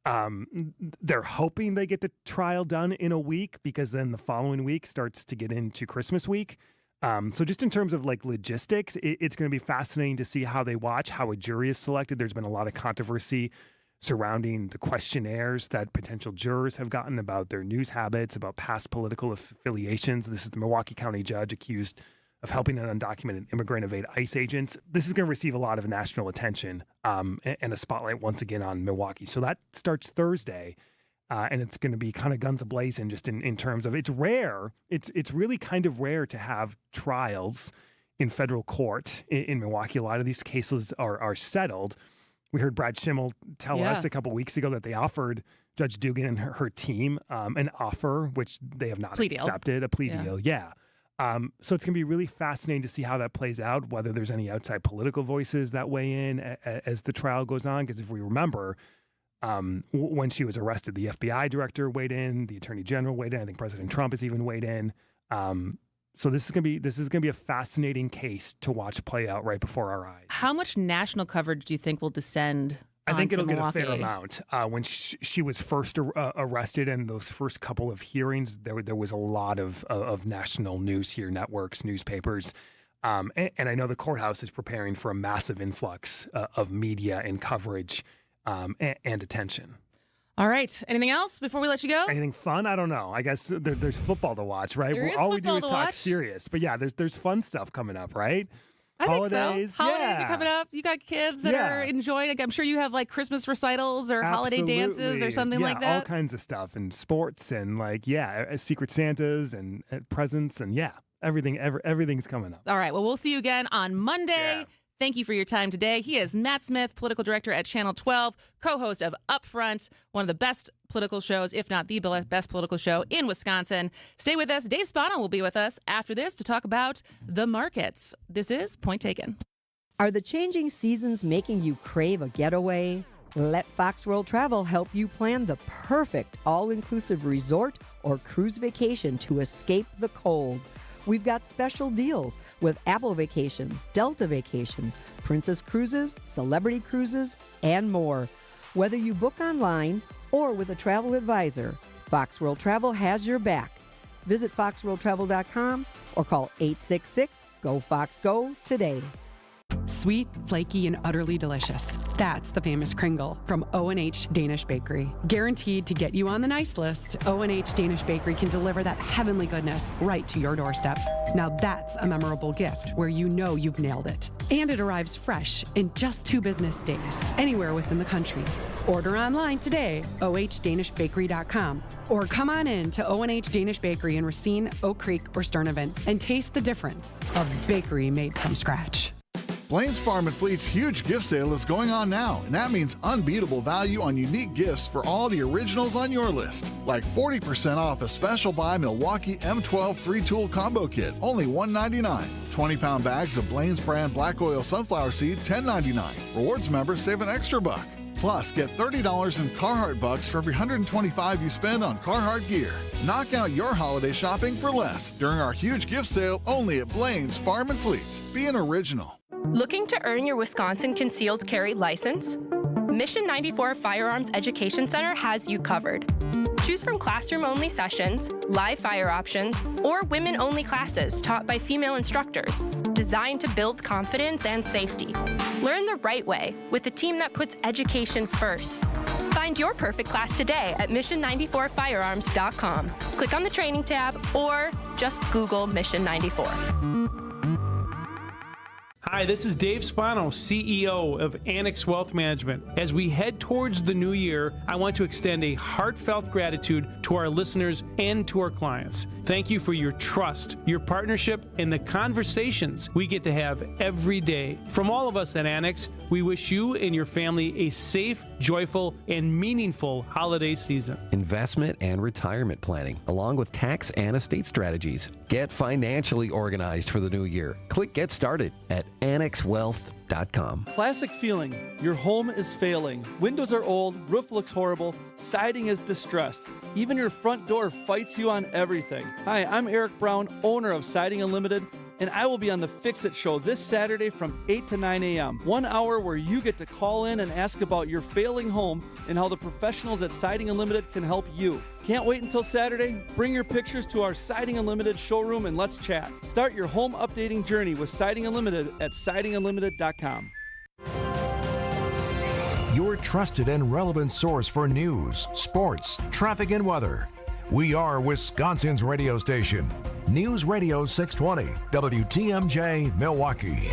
They're hoping they get the trial done in a week because then the following week starts to get into Christmas week. So just in terms of like logistics, it's going to be fascinating to see how they watch, how a jury is selected. There's been a lot of controversy surrounding the questionnaires that potential jurors have gotten about their news habits, about past political affiliations. This is the Milwaukee County judge accused of helping an undocumented immigrant evade ICE agents. This is going to receive a lot of national attention and a spotlight once again on Milwaukee. So that starts Thursday, and it's going to be kind of guns a-blazing just in terms of it's rare. It's really kind of rare to have trials in federal court in Milwaukee. A lot of these cases are settled. We heard Brad Schimmel tell us a couple weeks ago that they offered Judge Dugan and her team an offer, which they have not accepted, a plea deal. Yeah. So it's going to be really fascinating to see how that plays out, whether there's any outside political voices that weigh in as the trial goes on. Because if we remember, when she was arrested, the FBI director weighed in, the attorney general weighed in. I think President Trump has even weighed in. So this is going to be a fascinating case to watch play out right before our eyes. How much national coverage do you think will descend? I think it'll Milwaukee? get a fair amount. When she was first arrested and those first couple of hearings, there was a lot of national news here, networks, newspapers. And I know the courthouse is preparing for a massive influx of media and coverage and attention. All right. Anything else before we let you go? Anything fun? I don't know. I guess there's football to watch, right? All we do is talk serious. But yeah, there's fun stuff coming up, right? I Holidays, think so. Holidays are coming up. You got kids that are enjoying it. I'm sure you have like Christmas recitals or holiday dances or something like that. All kinds of stuff and sports and Secret Santas and presents and everything's coming up. All right. Well, we'll see you again on Monday. Yeah. Thank you for your time today. He is Matt Smith, political director at Channel 12, co-host of Upfront, one of the best political shows, if not the best political show in Wisconsin. Stay with us. Dave Spano will be with us after this to talk about the markets. This is Point Taken. Are the changing seasons making you crave a getaway? Let Fox World Travel help you plan the perfect all-inclusive resort or cruise vacation to escape the cold. We've got special deals with Apple Vacations, Delta Vacations, Princess Cruises, Celebrity Cruises, and more. Whether you book online or with a travel advisor, Fox World Travel has your back. Visit foxworldtravel.com or call 866-GO-FOX-GO today. Sweet, flaky, and utterly delicious. That's the famous Kringle from O&H Danish Bakery. Guaranteed to get you on the nice list, O&H Danish Bakery can deliver that heavenly goodness right to your doorstep. Now that's a memorable gift where you know you've nailed it. And it arrives fresh in just 2 business days, anywhere within the country. Order online today, ohndanishbakery.com, or come on in to O&H Danish Bakery in Racine, Oak Creek, or Sturnivan and taste the difference of bakery made from scratch. Blaine's Farm and Fleet's huge gift sale is going on now, and that means unbeatable value on unique gifts for all the originals on your list. Like 40% off a special buy Milwaukee M12 3-tool combo kit, only $199. 20-pound bags of Blaine's brand black oil sunflower seed, $10.99. Rewards members save an extra buck. Plus, get $30 in Carhartt bucks for every $125 you spend on Carhartt gear. Knock out your holiday shopping for less during our huge gift sale only at Blaine's Farm and Fleet. Be an original. Looking to earn your Wisconsin concealed carry license? Mission 94 Firearms Education Center has you covered. Choose from classroom-only sessions, live fire options, or women-only classes taught by female instructors, designed to build confidence and safety. Learn the right way with a team that puts education first. Find your perfect class today at mission94firearms.com. Click on the training tab or just Google Mission 94. Hi, this is Dave Spano, CEO of Annex Wealth Management. As we head towards the new year, I want to extend a heartfelt gratitude to our listeners and to our clients. Thank you for your trust, your partnership, and the conversations we get to have every day. From all of us at Annex, we wish you and your family a safe, joyful, and meaningful holiday season. Investment and retirement planning, along with tax and estate strategies. Get financially organized for the new year. Click Get Started at annexwealth.com. Classic feeling. Your home is failing. Windows are old, roof looks horrible, siding is distressed. Even your front door fights you on everything. Hi, I'm Eric Brown, owner of Siding Unlimited, and I will be on the Fix It Show this Saturday from 8 to 9 a.m. 1 hour where you get to call in and ask about your failing home and how the professionals at Siding Unlimited can help you. Can't wait until Saturday? Bring your pictures to our Siding Unlimited showroom and let's chat. Start your home updating journey with Siding Unlimited at sidingunlimited.com. Your trusted and relevant source for news, sports, traffic, and weather. We are Wisconsin's radio station. News Radio 620, WTMJ, Milwaukee.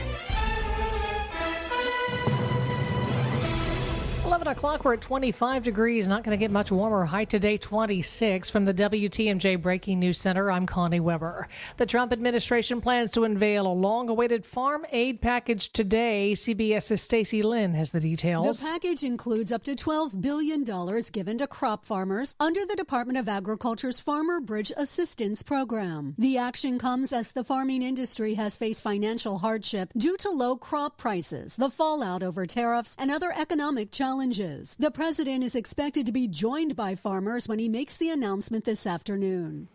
11 o'clock, we're at 25 degrees. Not going to get much warmer. High today, 26. From the WTMJ Breaking News Center, I'm Connie Weber. The Trump administration plans to unveil a long-awaited farm aid package today. CBS's Stacey Lynn has the details. The package includes up to $12 billion given to crop farmers under the Department of Agriculture's Farmer Bridge Assistance Program. The action comes as the farming industry has faced financial hardship due to low crop prices, the fallout over tariffs, and other economic challenges. The president is expected to be joined by farmers when he makes the announcement this afternoon.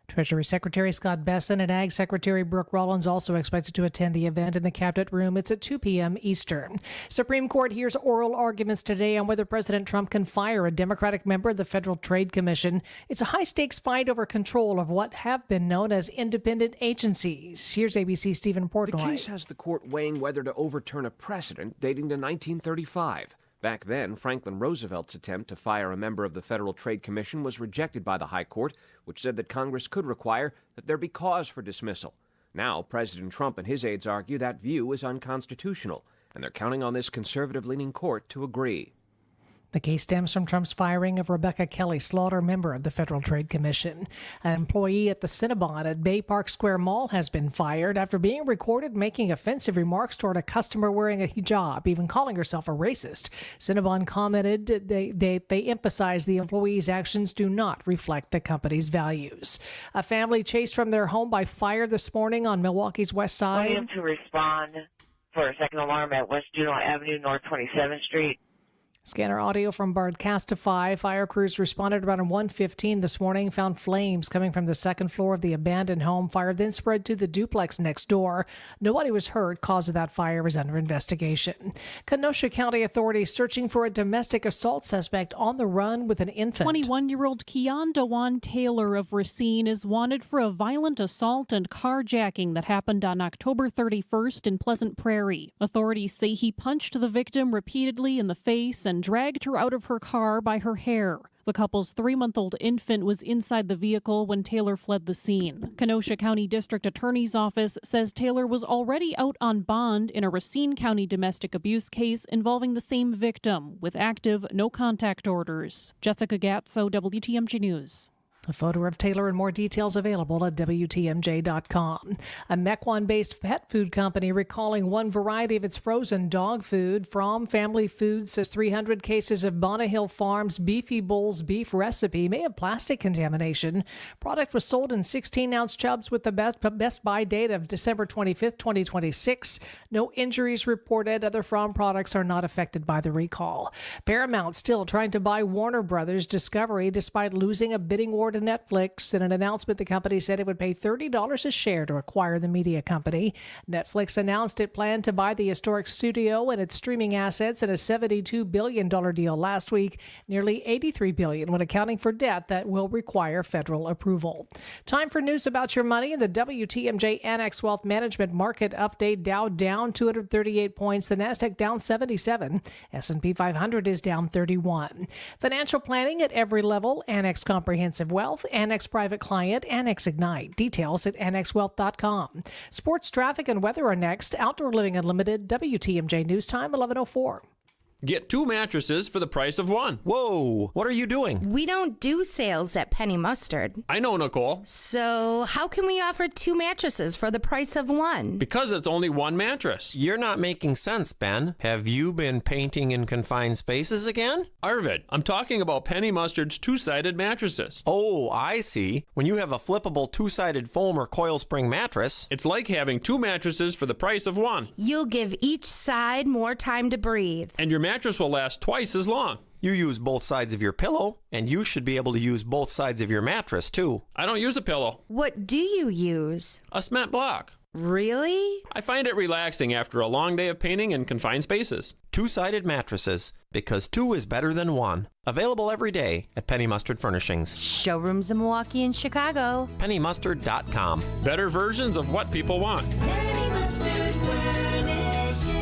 Treasury Secretary Scott Bessent and Ag Secretary Brooke Rollins also expected to attend the event in the Cabinet Room. It's at 2 p.m. Eastern. Supreme Court hears oral arguments today on whether President Trump can fire a Democratic member of the Federal Trade Commission. It's a high-stakes fight over control of what have been known as independent agencies. Here's ABC's Stephen Portnoy. The case has the court weighing whether to overturn a precedent dating to 1935. Back then, Franklin Roosevelt's attempt to fire a member of the Federal Trade Commission was rejected by the High Court, which said that Congress could require that there be cause for dismissal. Now, President Trump and his aides argue that view is unconstitutional, and they're counting on this conservative-leaning court to agree. The case stems from Trump's firing of Rebecca Kelly Slaughter, member of the Federal Trade Commission. An employee at the Cinnabon at Bay Park Square Mall has been fired after being recorded making offensive remarks toward a customer wearing a hijab, even calling herself a racist. Cinnabon commented they emphasize the employee's actions do not reflect the company's values. A family chased from their home by fire this morning on Milwaukee's west side. To respond for a second alarm at West Juneau Avenue, North 27th Street. Scanner audio from Broadcastify. Fire crews responded around 1:15 this morning, found flames coming from the second floor of the abandoned home. Fire then spread to the duplex next door. Nobody was hurt. Cause of that fire is under investigation. Kenosha County authorities searching for a domestic assault suspect on the run with an infant. 21-year-old Keon DeJuan Taylor of Racine is wanted for a violent assault and carjacking that happened on October 31st in Pleasant Prairie. Authorities say he punched the victim repeatedly in the face and dragged her out of her car by her hair. The couple's 3-month-old infant was inside the vehicle when Taylor fled the scene. Kenosha County District Attorney's Office says Taylor was already out on bond in a Racine County domestic abuse case involving the same victim, with active no-contact orders. Jessica Gatso, WTMJ News. A photo of Taylor and more details available at WTMJ.com. A Mequon-based pet food company recalling one variety of its frozen dog food. From Family Foods says 300 cases of Bonnehill Farms Beefy Bowls beef recipe may have plastic contamination. Product was sold in 16-ounce tubs with the best buy date of December 25th, 2026. No injuries reported. Other From products are not affected by the recall. Paramount still trying to buy Warner Brothers Discovery despite losing a bidding war to Netflix. In an announcement, the company said it would pay $30 a share to acquire the media company. Netflix announced it planned to buy the historic studio and its streaming assets in a $72 billion deal last week, nearly $83 billion when accounting for debt that will require federal approval. Time for news about your money. In the WTMJ Annex Wealth Management Market Update, Dow down 238 points, the Nasdaq down 77, S&P 500 is down 31. Financial planning at every level, Annex Comprehensive Wealth, Annex Private Client, Annex Ignite. Details at annexwealth.com. Sports, traffic, and weather are next. Outdoor Living Unlimited, WTMJ News Time, 11:04. Get 2 mattresses for the price of 1. Whoa, what are you doing? We don't do sales at Penny Mustard. I know, Nicole. So how can we offer 2 mattresses for the price of 1? Because it's only 1 mattress. You're not making sense, Ben. Have you been painting in confined spaces again? Arvid, I'm talking about Penny Mustard's 2-sided mattresses. Oh, I see. When you have a flippable 2-sided foam or coil spring mattress, it's like having 2 mattresses for the price of 1. You'll give each side more time to breathe. And your mattress will last twice as long. You use both sides of your pillow, and you should be able to use both sides of your mattress, too. I don't use a pillow. What do you use? A cement block. Really? I find it relaxing after a long day of painting in confined spaces. 2-sided mattresses, because 2 is better than 1. Available every day at Penny Mustard Furnishings. Showrooms in Milwaukee and Chicago. PennyMustard.com. Better versions of what people want. Penny Mustard Furnishings.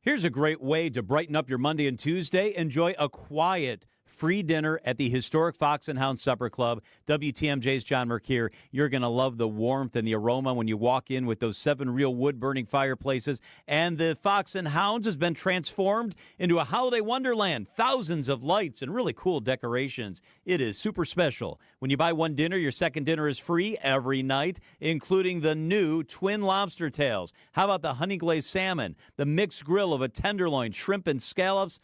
Here's a great way to brighten up your Monday and Tuesday. Enjoy a quiet, free dinner at the historic Fox and Hound Supper Club. WTMJ's John Mercure. You're going to love the warmth and the aroma when you walk in with those 7 real wood-burning fireplaces. And the Fox and Hounds has been transformed into a holiday wonderland. Thousands of lights and really cool decorations. It is super special. When you buy 1 dinner, your second dinner is free every night, including the new twin lobster tails. How about the honey glazed salmon, the mixed grill of a tenderloin, shrimp, and scallops?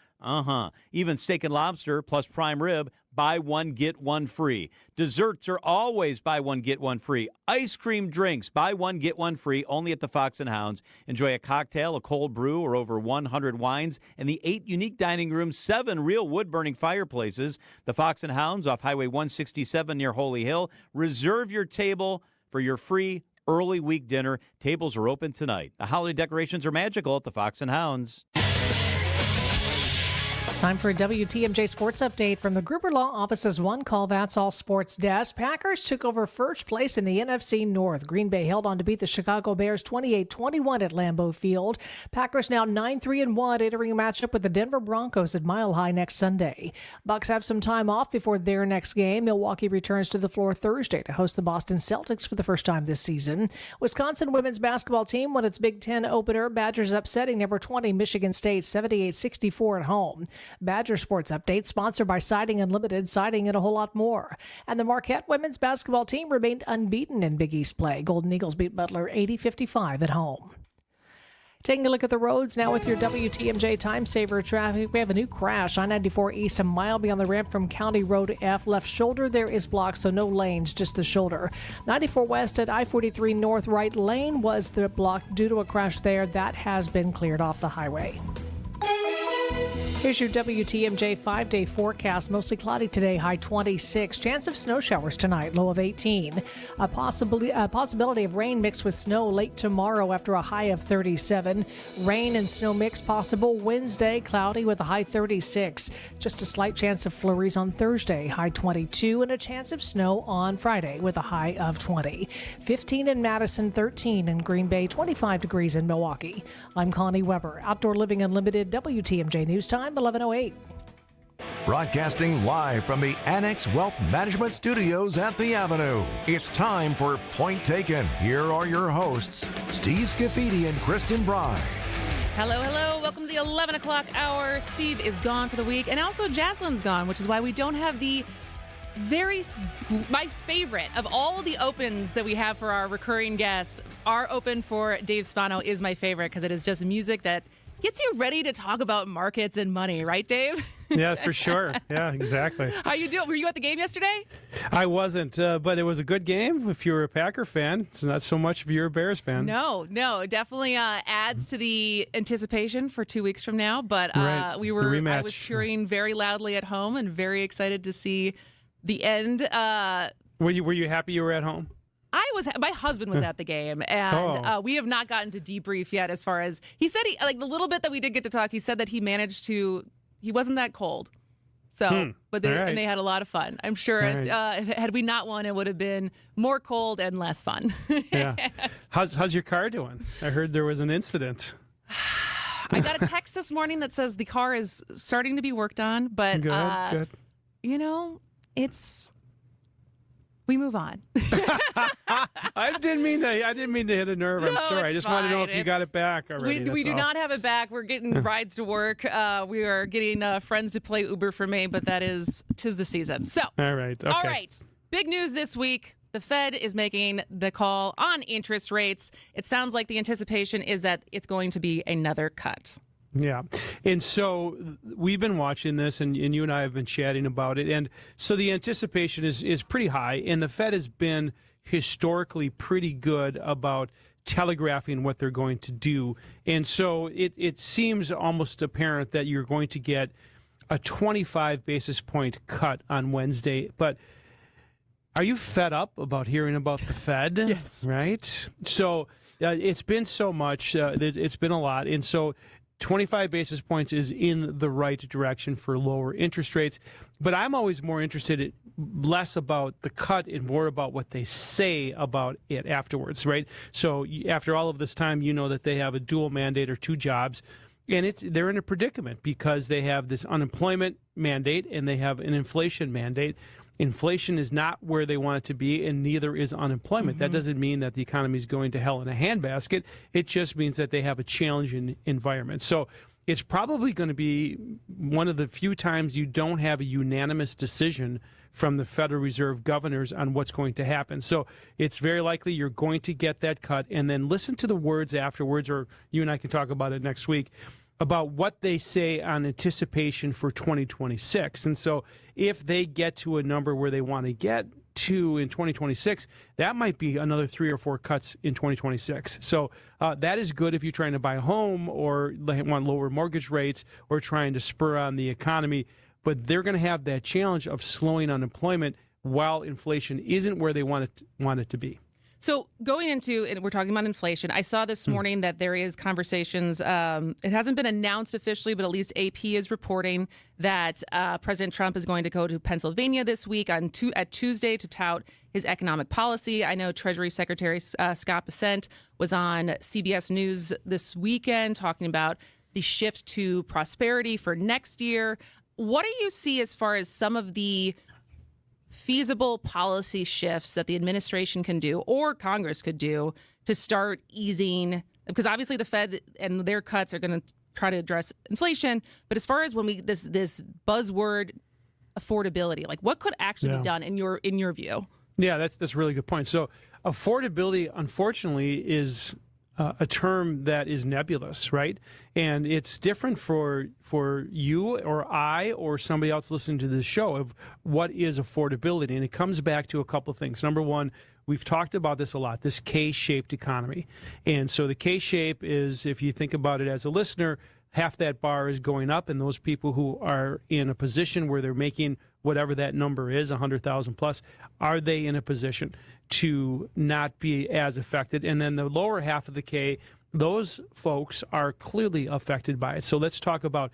Even steak and lobster plus prime rib, buy 1, get 1 free. Desserts are always buy 1, get 1 free. Ice cream drinks, buy 1, get 1 free, only at the Fox and Hounds. Enjoy a cocktail, a cold brew, or over 100 wines, and the 8 unique dining rooms, 7 real wood-burning fireplaces. The Fox and Hounds off Highway 167 near Holy Hill. Reserve your table for your free early week dinner. Tables are open tonight. The holiday decorations are magical at the Fox and Hounds. Time for a WTMJ Sports Update from the Gruber Law Office's One Call That's All Sports desk. Packers took over first place in the NFC North. Green Bay held on to beat the Chicago Bears 28-21 at Lambeau Field. Packers now 9-3-1, entering a matchup with the Denver Broncos at Mile High next Sunday. Bucks have some time off before their next game. Milwaukee returns to the floor Thursday to host the Boston Celtics for the first time this season. Wisconsin women's basketball team won its Big Ten opener. Badgers upsetting number 20 Michigan State 78-64 at home. Badger Sports Update, sponsored by Siding Unlimited, siding and a whole lot more. And the Marquette women's basketball team remained unbeaten in Big East play. Golden Eagles beat Butler 80-55 at home. Taking a look at the roads now with your WTMJ Time Saver traffic. We have a new crash. I-94 east, a mile beyond the ramp from County Road F. Left shoulder there is blocked, so no lanes, just the shoulder. 94 west at I-43 north, right lane was the block due to a crash there. That has been cleared off the highway. Here's your WTMJ 5-day forecast. Mostly cloudy today, high 26. Chance of snow showers tonight, low of 18. A possibility of rain mixed with snow late tomorrow after a high of 37. Rain and snow mix possible Wednesday, cloudy with a high 36. Just a slight chance of flurries on Thursday, high 22. And a chance of snow on Friday with a high of 20. 15 in Madison, 13 in Green Bay, 25 degrees in Milwaukee. I'm Connie Weber, Outdoor Living Unlimited, WTMJ News Time. 11:08. Broadcasting live from the Annex Wealth Management Studios at the Avenue. It's time for Point Taken. Here are your hosts, Steve Scafidi and Kristin Brey. Hello, hello. Welcome to the 11 o'clock hour. Steve is gone for the week, and also Jacelyn's gone, which is why we don't have my favorite of all the opens that we have for our recurring guests. Our open for Dave Spano is my favorite because it is just music that gets you ready to talk about markets and money, right, Dave? Yeah, for sure. Yeah, exactly. How you doing? Were you at the game yesterday? I wasn't, but it was a good game. If you were a Packer fan, it's not so much if you're a Bears fan. No, it definitely adds to the anticipation for 2 weeks from now. But right. I was cheering very loudly at home and very excited to see the end. Were you happy you were at home? My husband was at the game, and we have not gotten to debrief yet. As far as he said, the little bit that we did get to talk, he said that he wasn't that cold. So, and they had a lot of fun. I'm sure had we not won, it would have been more cold and less fun. Yeah. How's your car doing? I heard there was an incident. I got a text this morning that says the car is starting to be worked on, but good. We move on. I didn't mean to hit a nerve. I'm sorry. I just want to know if you got it back already. We do not have it back. We're getting rides to work. We are getting friends to play Uber for me, but tis the season. So, all right. Okay. All right. Big news this week. The Fed is making the call on interest rates. It sounds like the anticipation is that it's going to be another cut. Yeah. And so we've been watching this, and you and I have been chatting about it. And so the anticipation is pretty high, and the Fed has been historically pretty good about telegraphing what they're going to do. And so it seems almost apparent that you're going to get a 25 basis point cut on Wednesday. But are you fed up about hearing about the Fed? Yes. Right? So it's been so much. It's been a lot. And so 25 basis points is in the right direction for lower interest rates. But I'm always more interested less about the cut and more about what they say about it afterwards, right? So after all of this time, you know that they have a dual mandate or two jobs. And they're in a predicament because they have this unemployment mandate and they have an inflation mandate. Inflation is not where they want it to be, and neither is unemployment. That doesn't mean that the economy is going to hell in a handbasket. It just means that they have a challenging environment. So it's probably going to be one of the few times you don't have a unanimous decision from the Federal Reserve governors on what's going to happen. So it's very likely you're going to get that cut, and then listen to the words afterwards, or you and I can talk about it next week, about what they say on anticipation for 2026. And so if they get to a number where they want to get to in 2026, that might be another 3 or 4 cuts in 2026. So that is good if you're trying to buy a home or want lower mortgage rates or trying to spur on the economy. But they're going to have that challenge of slowing unemployment while inflation isn't where they want it to be. So going into, and we're talking about inflation, I saw this morning that there is conversations, it hasn't been announced officially, but at least AP is reporting that President Trump is going to go to Pennsylvania this week at Tuesday to tout his economic policy. I know Treasury Secretary Scott Bessent was on CBS News this weekend talking about the shift to prosperity for next year. What do you see as far as some of the feasible policy shifts that the administration can do or Congress could do to start easing? Because obviously the Fed and their cuts are going to try to address inflation. But as far as this buzzword affordability, like what could actually be done in your view? Yeah, that's a really good point. So affordability, unfortunately, is a term that is nebulous, right? And it's different for you or I or somebody else listening to this show of what is affordability. And it comes back to a couple of things. Number one, we've talked about this a lot, this K-shaped economy. And so the K-shape is, if you think about it as a listener, half that bar is going up, and those people who are in a position where they're making whatever that number is, 100,000 plus, are they in a position to not be as affected? And then the lower half of the K, those folks are clearly affected by it. So let's talk about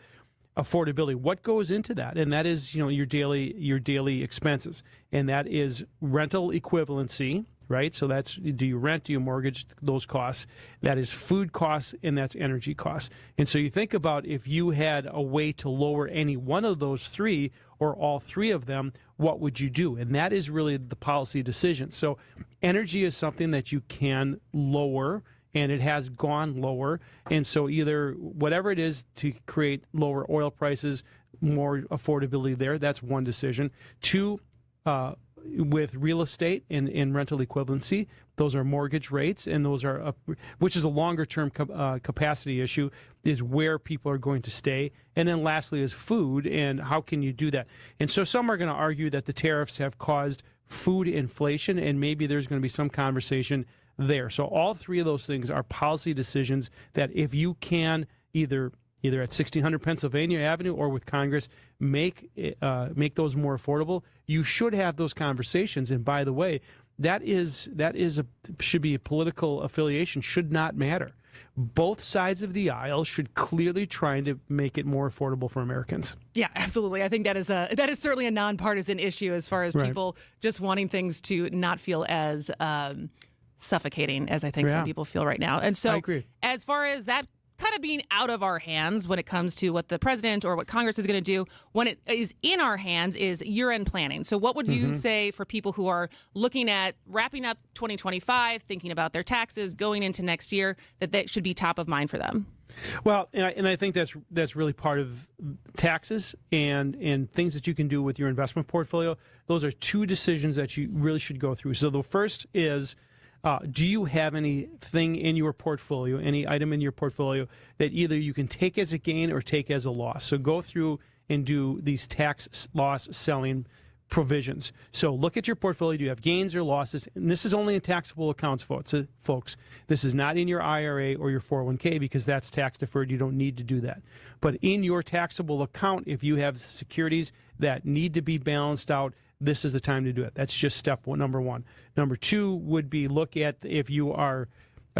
affordability. What goes into that? And that is, your daily expenses, and that is rental equivalency. Right? So that's, do you rent, do you mortgage, those costs. That is food costs, and that's energy costs. And so you think about if you had a way to lower any one of those three or all three of them, what would you do? And that is really the policy decision. So energy is something that you can lower, and it has gone lower. And so either whatever it is to create lower oil prices, more affordability there, that's one decision. Two, with real estate and rental equivalency, those are mortgage rates, and those are, which is a longer-term capacity issue, is where people are going to stay. And then lastly is food, and how can you do that? And so some are going to argue that the tariffs have caused food inflation, and maybe there's going to be some conversation there. So all three of those things are policy decisions that if you can either at 1600 Pennsylvania Avenue or with Congress, make those more affordable, you should have those conversations. And by the way, that should be a political affiliation, should not matter. Both sides of the aisle should clearly try to make it more affordable for Americans. Yeah, absolutely. I think that is certainly a nonpartisan issue as far as people just wanting things to not feel as suffocating as I think some people feel right now. And so, I agree. As far as that kind of being out of our hands when it comes to what the president or what Congress is going to do, when it is in our hands is year-end planning. So what would you say for people who are looking at wrapping up 2025, thinking about their taxes going into next year, that should be top of mind for them? Well, and I think that's really part of taxes and things that you can do with your investment portfolio. Those are two decisions that you really should go through. So the first is, do you have anything in your portfolio, any item in your portfolio that either you can take as a gain or take as a loss? So go through and do these tax loss selling provisions. So look at your portfolio. Do you have gains or losses? And this is only in taxable accounts, folks. This is not in your IRA or your 401k because that's tax deferred. You don't need to do that. But in your taxable account, if you have securities that need to be balanced out, this is the time to do it. That's just number one. Number two would be look at if you are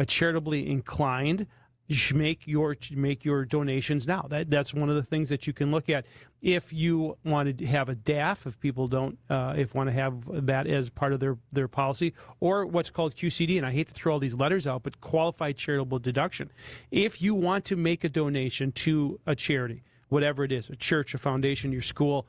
charitably inclined, you should make your donations now. That's one of the things that you can look at. If you want to have a DAF, if people don't, want to have that as part of their policy, or what's called QCD, and I hate to throw all these letters out, but qualified charitable deduction. If you want to make a donation to a charity, whatever it is, a church, a foundation, your school,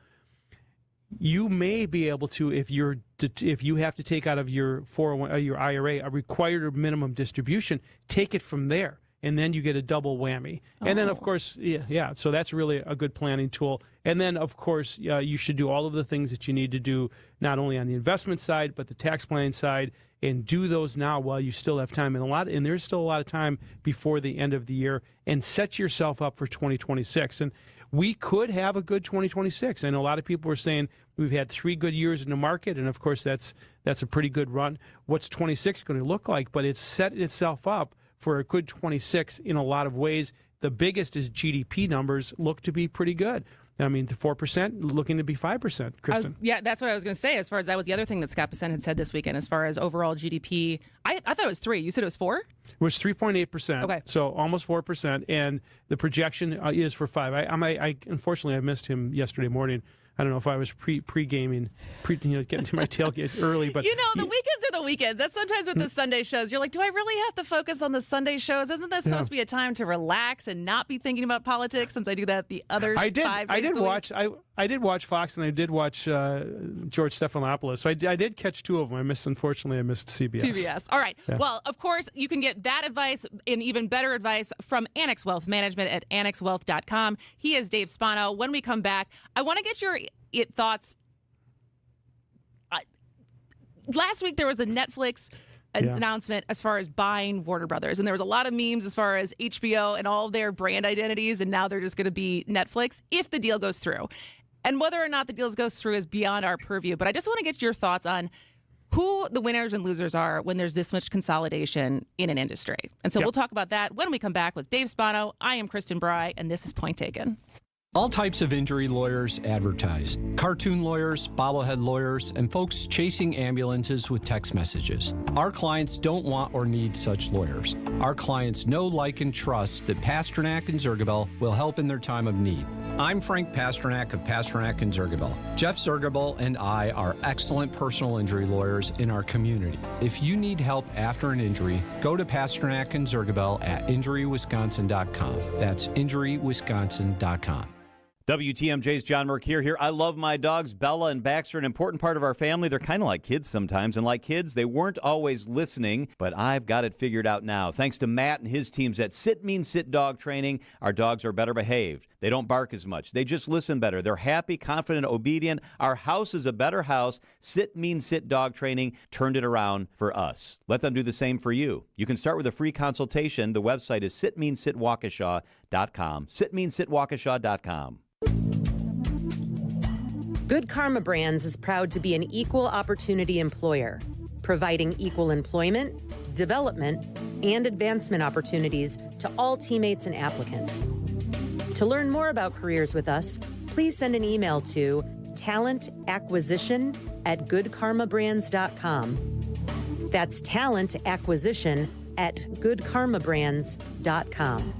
you may be able to, if you have to take out of your 401, your IRA, a required minimum distribution, take it from there, and then you get a double whammy. And then, of course, so that's really a good planning tool. And then, of course, you should do all of the things that you need to do, not only on the investment side, but the tax planning side, and do those now while you still have time. And there's still a lot of time before the end of the year, and set yourself up for 2026. And we could have a good 2026. I know a lot of people are saying we've had 3 good years in the market, and of course that's a pretty good run. What's 26 going to look like? But it's set itself up for a good 26 in a lot of ways. The biggest is GDP numbers look to be pretty good. I mean, the 4% looking to be 5%, Kristin. That's what I was going to say. As far as that was the other thing that Scott Bessent had said this weekend, as far as overall GDP. I thought it was 3. You said it was 4? It was 3.8%. Okay. So almost 4%. And the projection is for 5. I unfortunately, I missed him yesterday morning. I don't know if I was pre-gaming, getting to my tailgate early. But the weekends are the weekends. That's sometimes with the Sunday shows. You're like, do I really have to focus on the Sunday shows? Isn't this supposed to be a time to relax and not be thinking about politics? Since I do that the other 5 days I did watch Fox, and I did watch George Stephanopoulos. So I did catch 2 of them. Unfortunately, I missed CBS. All right. Yeah. Well, of course, you can get that advice and even better advice from Annex Wealth Management at annexwealth.com. He is Dave Spano. When we come back, I want to get your thoughts. Last week, there was a Netflix announcement as far as buying Warner Brothers. And there was a lot of memes as far as HBO and all of their brand identities. And now they're just going to be Netflix if the deal goes through. And whether or not the deal goes through is beyond our purview. But I just want to get your thoughts on who the winners and losers are when there's this much consolidation in an industry. And so we'll talk about that when we come back with Dave Spano. I am Kristin Brey, and this is Point Taken. All types of injury lawyers advertise. Cartoon lawyers, bobblehead lawyers, and folks chasing ambulances with text messages. Our clients don't want or need such lawyers. Our clients know, like, and trust that Pasternak and Zergabel will help in their time of need. I'm Frank Pasternak of Pasternak and Zergabel. Jeff Zergabel and I are excellent personal injury lawyers in our community. If you need help after an injury, go to Pasternak and Zergabel at injurywisconsin.com. That's injurywisconsin.com. WTMJ's John Mercure here. I love my dogs, Bella and Baxter, an important part of our family. They're kind of like kids sometimes, and like kids, they weren't always listening, but I've got it figured out now. Thanks to Matt and his teams at Sit Means Sit Dog Training, our dogs are better behaved. They don't bark as much. They just listen better. They're happy, confident, obedient. Our house is a better house. Sit Means Sit Dog Training turned it around for us. Let them do the same for you. You can start with a free consultation. The website is sitmeanssitwaukesha.com. Sitmeanssitwaukesha.com. Good Karma Brands is proud to be an equal opportunity employer, providing equal employment, development, and advancement opportunities to all teammates and applicants. To learn more about careers with us, please send an email to talentacquisition@goodkarmabrands.com. That's talentacquisition@goodkarmabrands.com.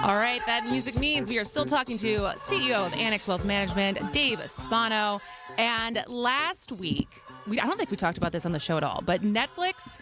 All right, that music means we are still talking to CEO of Annex Wealth Management, Dave Spano. And last week, I don't think we talked about this on the show at all, but Netflix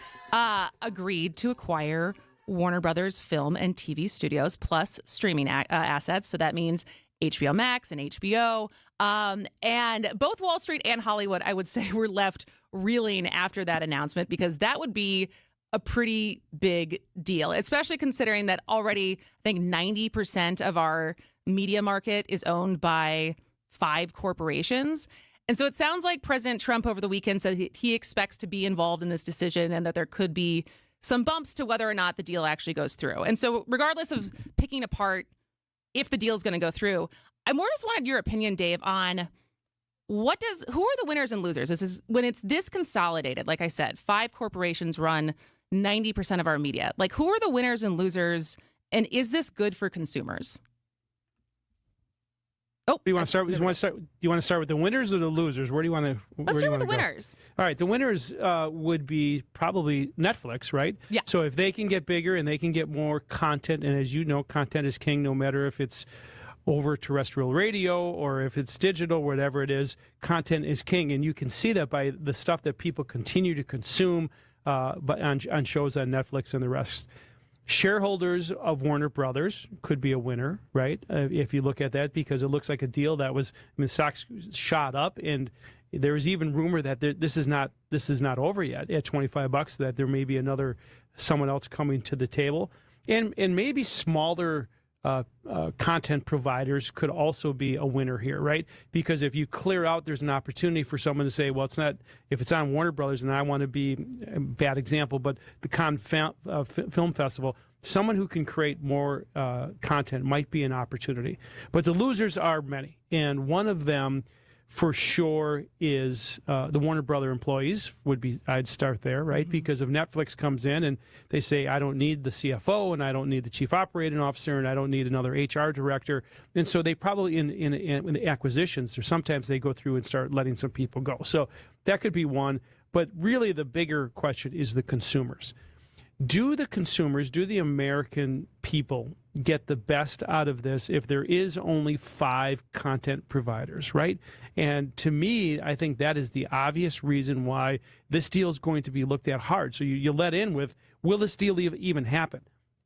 agreed to acquire Warner Brothers film and TV studios plus streaming assets. So that means HBO Max and HBO. And both Wall Street and Hollywood, I would say, were left reeling after that announcement because that would be a pretty big deal, especially considering that already, I think 90% of our media market is owned by 5 corporations. And so it sounds like President Trump over the weekend said he expects to be involved in this decision and that there could be some bumps to whether or not the deal actually goes through. And so regardless of picking apart if the deal is going to go through, I more just wanted your opinion, Dave, on who are the winners and losers? This is when it's this consolidated, like I said, 5 corporations run 90% of our media. Like, who are the winners and losers, and is this good for consumers? Oh, do you want to start? Do you want to start with the winners or the losers? Where do you want to? Let's start with the winners. All right, the winners would be probably Netflix, right? Yeah. So if they can get bigger and they can get more content, and as you know, content is king, no matter if it's over terrestrial radio or if it's digital, whatever it is, content is king, and you can see that by the stuff that people continue to consume. But on shows on Netflix and the rest. Shareholders of Warner Brothers could be a winner, right? If you look at that, because it looks like a deal that was, the stocks shot up, and there is even rumor that this is not over yet at $25. That there may be someone else coming to the table, and maybe smaller content providers could also be a winner here, right? Because if you clear out, there's an opportunity for someone to say, well, it's not, if it's on Warner Brothers, and I want to be a bad example, but the Cannes Film Festival, someone who can create more content might be an opportunity. But the losers are many, and one of them for sure is the Warner Brother employees I'd start there, right? Mm-hmm. Because if Netflix comes in and they say, I don't need the CFO and I don't need the chief operating officer and I don't need another HR director. And so they probably in the acquisitions, or sometimes they go through and start letting some people go. So that could be one. But really the bigger question is the consumers. Do the American people get the best out of this if there is only 5 content providers, right? And to me, I think that is the obvious reason why this deal is going to be looked at hard. So you let in with, will this deal even happen?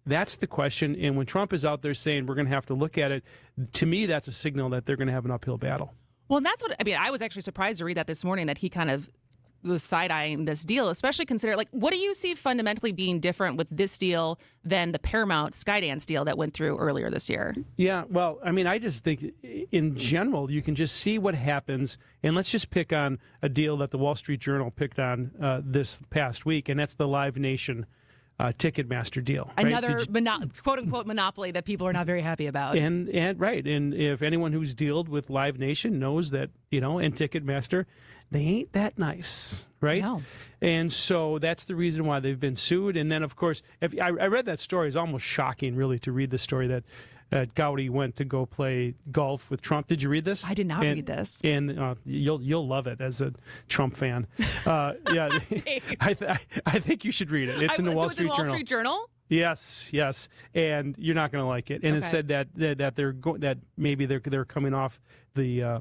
That's the question. And when Trump is out there saying we're going to have to look at it, to me, that's a signal that they're going to have an uphill battle. Well, and that's what, I mean, I was actually surprised to read that this morning, that he kind of was side-eyeing this deal, especially considering, like, what do you see fundamentally being different with this deal than the Paramount Skydance deal that went through earlier this year? Yeah, well, I mean, I just think in general, you can just see what happens. And let's just pick on a deal that the Wall Street Journal picked on this past week, and that's the Live Nation Ticketmaster deal. Right? Another quote-unquote monopoly that people are not very happy about. And if anyone who's dealt with Live Nation knows that, and Ticketmaster, they ain't that nice, right? No. And so that's the reason why they've been sued. And then, of course, I read that story. It's almost shocking, really, to read the story that Gowdy went to go play golf with Trump. Did you read this? I did not read this. And you'll love it as a Trump fan. Yeah, I think you should read it. It's in the Wall Street Journal. Yes, and you're not going to like it. And It said that that maybe they're coming off the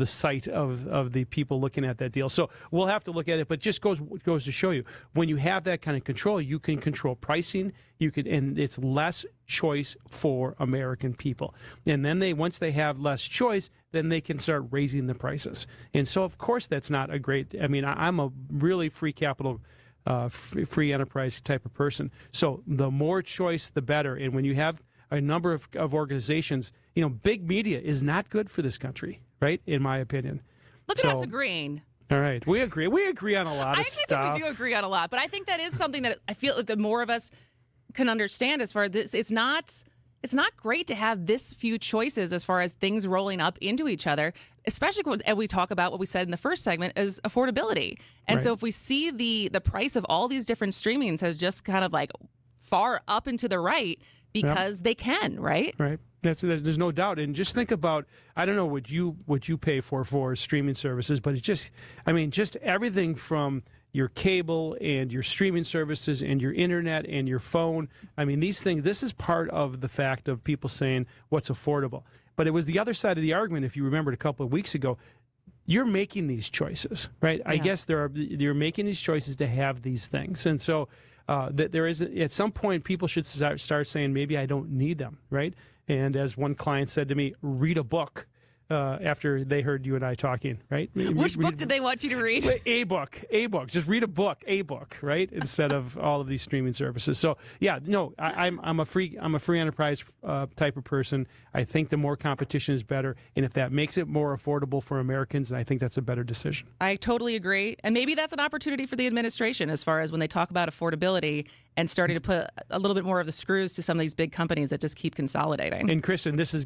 site of the people looking at that deal. So we'll have to look at it, but just goes to show you, when you have that kind of control, you can control pricing. And it's less choice for American people. And then once they have less choice, then they can start raising the prices. And so, of course, that's not a great. I mean, I'm a really free capital. Free enterprise type of person. So the more choice, the better. And when you have a number of organizations, big media is not good for this country, right? In my opinion. Look at us agreeing. All right, we agree. We agree on a lot of stuff. I think we do agree on a lot, but I think that is something that I feel like the more of us can understand as far as this. It's not great to have this few choices as far as things rolling up into each other, especially when we talk about what we said in the first segment is affordability. And so if we see the price of all these different streamings has just kind of like far up and to the right because they can, right? Right. There's no doubt. And just think about, I don't know what you pay for streaming services, but it's just everything from your cable and your streaming services and your internet and your phone. I mean, these things, this is part of the fact of people saying what's affordable. But it was the other side of the argument, if you remembered a couple of weeks ago. You're making these choices, right? Yeah. I guess you're making these choices to have these things. And so that there is, at some point, people should start saying, maybe I don't need them, right? And as one client said to me, read a book. After they heard you and I talking, right? Which book did they want you to read? A book. Just read a book, right? Instead of all of these streaming services. So yeah, no, I'm a free enterprise type of person. I think the more competition is better, and if that makes it more affordable for Americans, I think that's a better decision. I totally agree, and maybe that's an opportunity for the administration as far as when they talk about affordability and starting to put a little bit more of the screws to some of these big companies that just keep consolidating. And Kristin, this is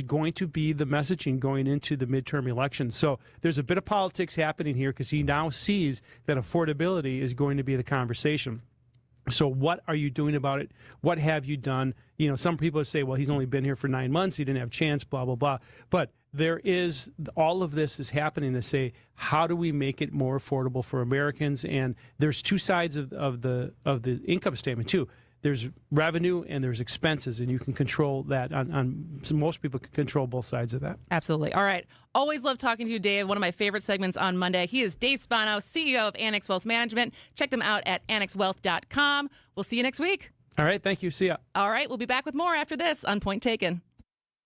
going to be the messaging going into the midterm elections. So there's a bit of politics happening here because he now sees that affordability is going to be the conversation. So what are you doing about it? What have you done? Some people say, well, he's only been here for 9 months. He didn't have a chance, blah, blah, blah. But all of this is happening to say, how do we make it more affordable for Americans? And there's two sides of the income statement, too. There's revenue and there's expenses, and you can control that. Most people can control both sides of that. Absolutely. All right. Always love talking to you, Dave. One of my favorite segments on Monday. He is Dave Spano, CEO of Annex Wealth Management. Check them out at annexwealth.com. We'll see you next week. All right. Thank you. See ya. All right. We'll be back with more after this on Point Taken.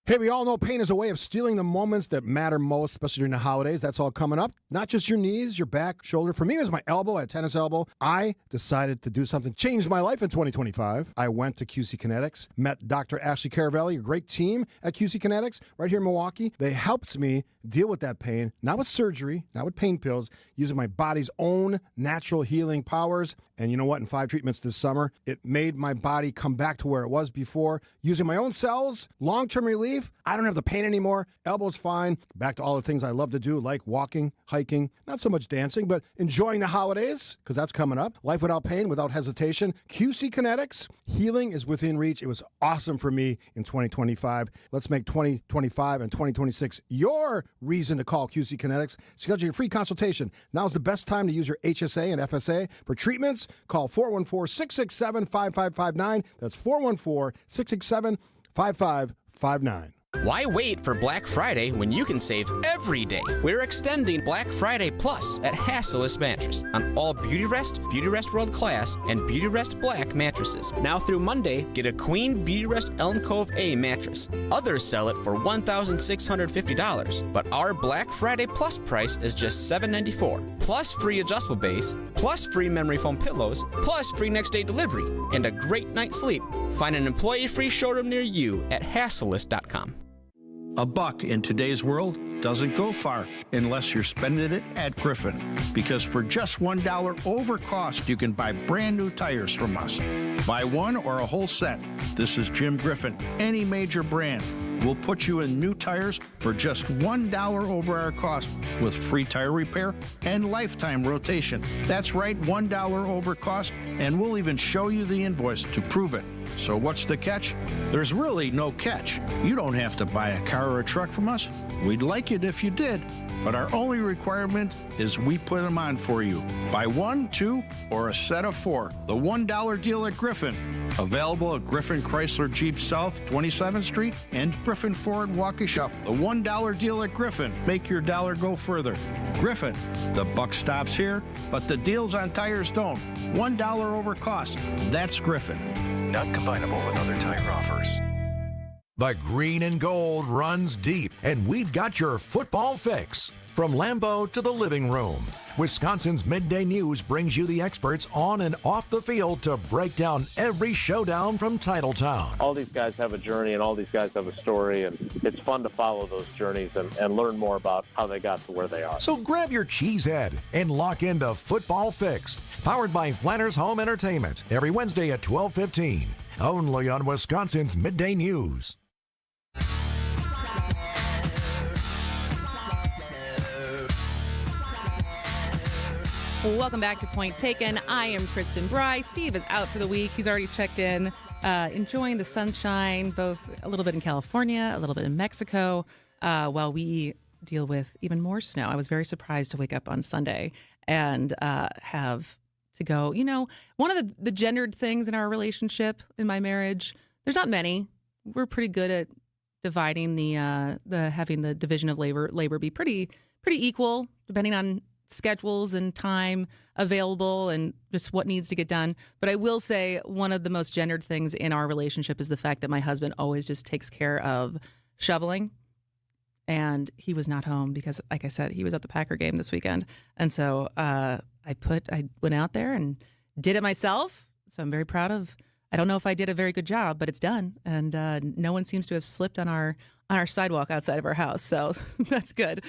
Hey, we all know pain is a way of stealing the moments that matter most, especially during the holidays. That's all coming up. Not just your knees, your back, shoulder. For me, it was my elbow. I had tennis elbow. I decided to do something, changed my life in 2025. I went to QC Kinetics, met Dr. Ashley Caravelli, a great team at QC Kinetics right here in Milwaukee. They helped me deal with that pain, not with surgery, not with pain pills, using my body's own natural healing powers. And you know what? In 5 treatments this summer, it made my body come back to where it was before. Using my own cells, long-term relief. I don't have the pain anymore. Elbow's fine. Back to all the things I love to do, like walking, hiking, not so much dancing, but enjoying the holidays, because that's coming up. Life without pain, without hesitation. QC Kinetics, healing is within reach. It was awesome for me in 2025. Let's make 2025 and 2026 your reason to call QC Kinetics. Schedule your free consultation. Now's the best time to use your HSA and FSA for treatments. Call 414-667-5559. That's 414-667-5559. Why wait for Black Friday when you can save every day? We're extending Black Friday Plus at Hasselist Mattress on all Beautyrest World Class, and Beautyrest Black mattresses. Now through Monday, get a Queen Beautyrest Elm Cove A mattress. Others sell it for $1,650, but our Black Friday Plus price is just $794, plus free adjustable base, plus free memory foam pillows, plus free next day delivery, and a great night's sleep. Find an employee-free showroom near you at Hasselist.com. $1 in today's world doesn't go far unless you're spending it at Griffin. Because for just $1 over cost, you can buy brand new tires from us. Buy one or a whole set. This is Jim Griffin. Any major brand. We'll put you in new tires for just $1 over our cost with free tire repair and lifetime rotation. That's right, $1 over cost, and we'll even show you the invoice to prove it. So what's the catch? There's really no catch. You don't have to buy a car or a truck from us. We'd like it if you did, but our only requirement is we put them on for you. Buy one, two, or a set of four. The $1 deal at Griffin. Available at Griffin Chrysler Jeep South 27th Street and Griffin Ford Waukesha. The $1 deal at Griffin. Make your dollar go further. Griffin, the buck stops here, but the deals on tires don't. $1 over cost. That's Griffin. Not combinable with other tire offers. The green and gold runs deep, and we've got your football fix. From Lambeau to the living room, Wisconsin's Midday News brings you the experts on and off the field to break down every showdown from Titletown. All these guys have a journey, and all these guys have a story, and it's fun to follow those journeys and learn more about how they got to where they are. So grab your cheesehead and lock into Football Fix, powered by Flanner's Home Entertainment, every Wednesday at 12:15, only on Wisconsin's Midday News. Welcome back to Point Taken. I am Kristin Brey. Steve is out for the week. He's already checked in, enjoying the sunshine, both a little bit in California, a little bit in Mexico, while we deal with even more snow. I was very surprised to wake up on Sunday and have to go, one of the gendered things in our relationship, in my marriage, there's not many. We're pretty good at dividing having the division of labor be pretty equal, depending on schedules and time available and just what needs to get done. But I will say one of the most gendered things in our relationship is the fact that my husband always just takes care of shoveling. And he was not home because, like I said, he was at the Packer game this weekend. And so I went out there and did it myself. So I'm very proud of. I don't know if I did a very good job, but it's done. And no one seems to have slipped on our sidewalk outside of our house. So that's good.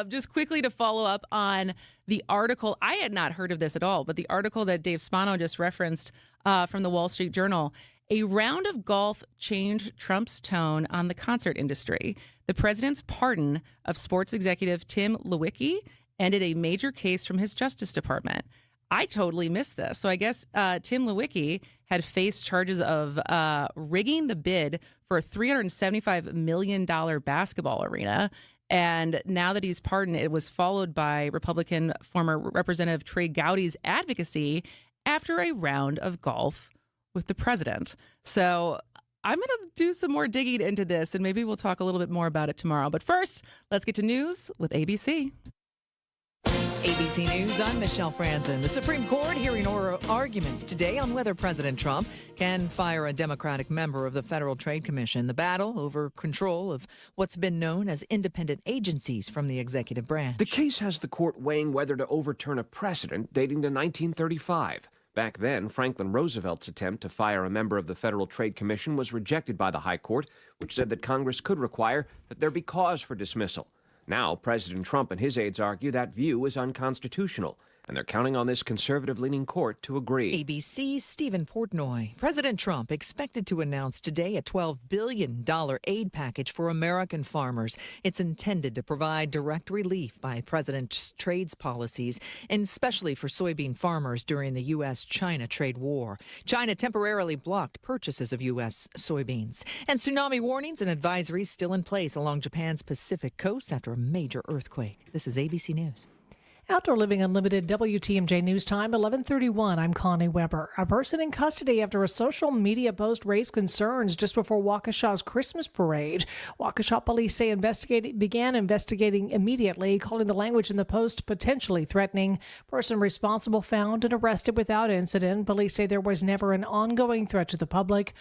Just quickly to follow up on the article. I had not heard of this at all, but the article that Dave Spano just referenced from the Wall Street Journal. A round of golf changed Trump's tone on the concert industry. The president's pardon of sports executive Tim Lewicki ended a major case from his Justice Department. I totally missed this. So I guess Tim Lewicki had faced charges of rigging the bid for a $375 million basketball arena. And now that he's pardoned, it was followed by Republican former Representative Trey Gowdy's advocacy after a round of golf with the president. So I'm going to do some more digging into this, and maybe we'll talk a little bit more about it tomorrow. But first, let's get to news with ABC. ABC News, I'm Michelle Franzen. The Supreme Court hearing oral arguments today on whether President Trump can fire a Democratic member of the Federal Trade Commission. The battle over control of what's been known as independent agencies from the executive branch. The case has the court weighing whether to overturn a precedent dating to 1935. Back then, Franklin Roosevelt's attempt to fire a member of the Federal Trade Commission was rejected by the High Court, which said that Congress could require that there be cause for dismissal. Now, President Trump and his aides argue that view is unconstitutional, and they're counting on this conservative-leaning court to agree. ABC's Stephen Portnoy. President Trump expected to announce today a $12 billion aid package for American farmers. It's intended to provide direct relief by President's trade policies, and especially for soybean farmers during the U.S.-China trade war. China temporarily blocked purchases of U.S. soybeans. And tsunami warnings and advisories still in place along Japan's Pacific coast after a major earthquake. This is ABC News. Outdoor Living Unlimited, WTMJ News Time, 11:31. I'm Connie Weber. A person in custody after a social media post raised concerns just before Waukesha's Christmas parade. Waukesha police say began investigating immediately, calling the language in the post potentially threatening. Person responsible found and arrested without incident. Police say there was never an ongoing threat to the public.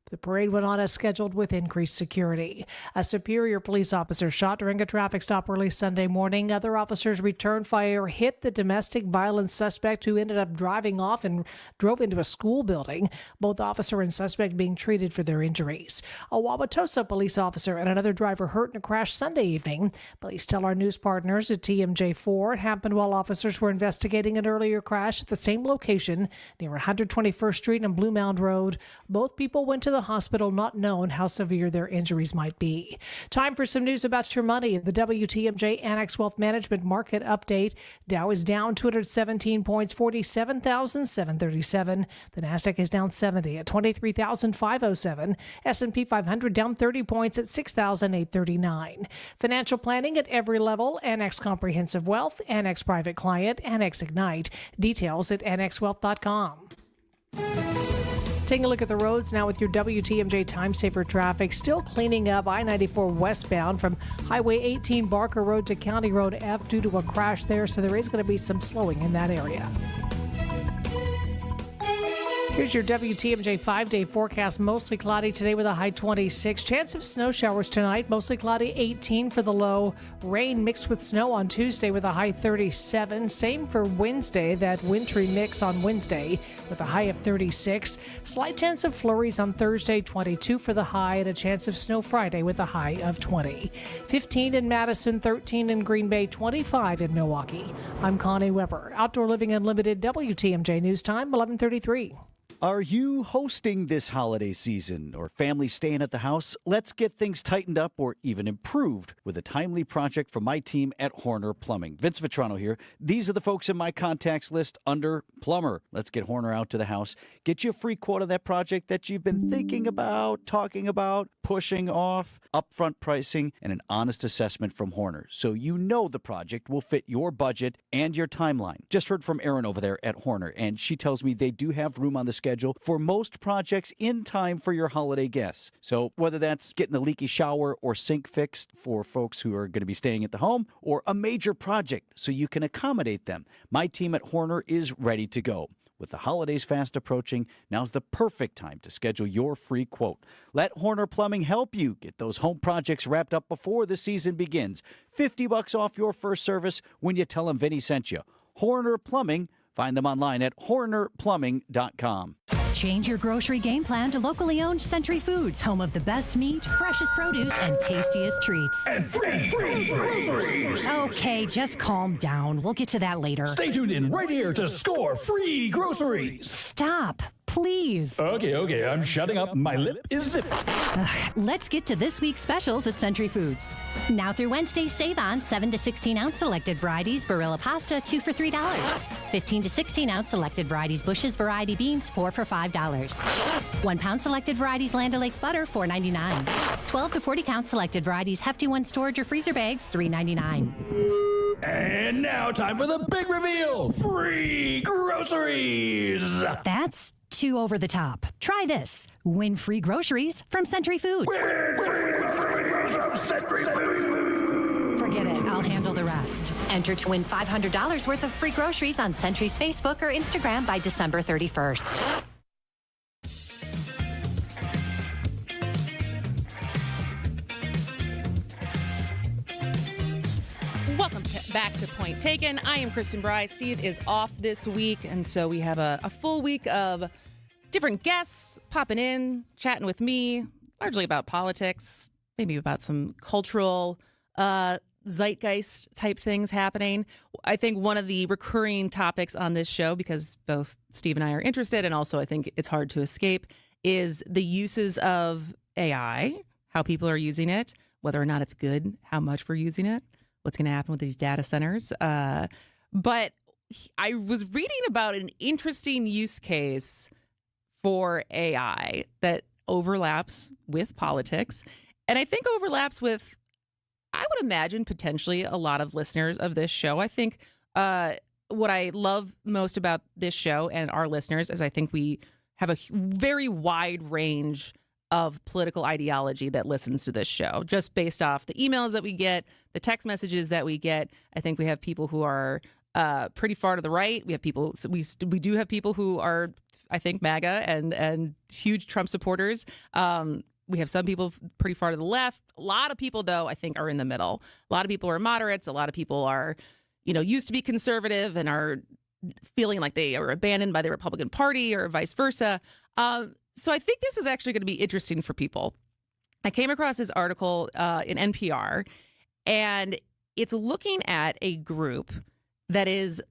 The parade went on as scheduled with increased security. A Superior police officer shot during a traffic stop early Sunday morning. Other officers returned fire, hit the domestic violence suspect who ended up driving off and drove into a school building. Both officer and suspect being treated for their injuries. A Wauwatosa police officer and another driver hurt in a crash Sunday evening. Police tell our news partners at TMJ4 it happened while officers were investigating an earlier crash at the same location near 121st Street and Blue Mound Road. Both people went to the hospital, not known how severe their injuries might be. Time for some news about your money. The WTMJ Annex Wealth Management Market Update. Dow is down 217 points, 47,737. The Nasdaq is down 70 at 23,507. S&P 500 down 30 points at 6,839. Financial planning at every level. Annex Comprehensive Wealth, Annex Private Client, Annex Ignite. Details at annexwealth.com. Taking a look at the roads now with your WTMJ Time Saver traffic. Still cleaning up I-94 westbound from Highway 18 Barker Road to County Road F due to a crash there, so there is going to be some slowing in that area. Here's your WTMJ 5-day forecast. Mostly cloudy today with a high 26. Chance of snow showers tonight. Mostly cloudy, 18 for the low. Rain mixed with snow on Tuesday with a high 37. Same for Wednesday, that wintry mix on Wednesday with a high of 36. Slight chance of flurries on Thursday, 22 for the high, and a chance of snow Friday with a high of 20. 15 in Madison, 13 in Green Bay, 25 in Milwaukee. I'm Connie Weber. Outdoor Living Unlimited, WTMJ News Time, 11:33. Are you hosting this holiday season or family staying at the house? Let's get things tightened up or even improved with a timely project from my team at Horner Plumbing. Vince Vitrano here. These are the folks in my contacts list under plumber. Let's get Horner out to the house. Get you a free quote on that project that you've been thinking about, talking about, pushing off, upfront pricing, and an honest assessment from Horner. So you know the project will fit your budget and your timeline. Just heard from Erin over there at Horner, and she tells me they do have room on the schedule for most projects in time for your holiday guests. So whether that's getting a leaky shower or sink fixed for folks who are going to be staying at the home, or a major project so you can accommodate them, my team at Horner is ready to go. With the holidays fast approaching, now's the perfect time to schedule your free quote. Let Horner Plumbing help you get those home projects wrapped up before the season begins. $50 off your first service when you tell them Vinny sent you. Horner Plumbing. Find them online at hornerplumbing.com. Change your grocery game plan to locally owned Century Foods, home of the best meat, freshest produce, and tastiest treats. And free groceries. Okay, just calm down. We'll get to that later. Stay tuned in right here to score free groceries. Stop, please. Okay, I'm shutting up. My lip is zipped. Let's get to this week's specials at Century Foods. Now through Wednesday, save on 7 to 16 ounce selected varieties Barilla pasta, 2 for $3. 15 to 16 ounce selected varieties Bush's variety beans, 4 for $5. 1 pound selected varieties Land O'Lakes butter, $4.99. 12 to 40 count selected varieties Hefty One storage or freezer bags, $3.99. And now time for the big reveal. Free groceries. That's too over the top. Try this. Win free groceries from Century Foods. Win free groceries from Century Foods. Forget it. I'll handle the rest. Enter to win $500 worth of free groceries on Century's Facebook or Instagram by December 31st. Welcome back to Point Taken. I am Kristin Brey. Steve is off this week, and so we have a full week of different guests popping in, chatting with me, largely about politics, maybe about some cultural zeitgeist type things happening. I think one of the recurring topics on this show, because both Steve and I are interested, and also I think it's hard to escape, is the uses of AI, how people are using it, whether or not it's good, how much we're using it, what's going to happen with these data centers. But I was reading about an interesting use case for AI that overlaps with politics, and I think overlaps with, I would imagine, potentially a lot of listeners of this show. I think what I love most about this show and our listeners is I think we have a very wide range of political ideology that listens to this show, just based off the emails that we get, the text messages that we get. I think we have people who are pretty far to the right. We have people. We do have people who are I think, MAGA and huge Trump supporters. We have some people pretty far to the left. A lot of people, though, I think, are in the middle. A lot of people are moderates. A lot of people are, used to be conservative and are feeling like they are abandoned by the Republican Party or vice versa. So I think this is actually going to be interesting for people. I came across this article in NPR, and it's looking at a group that is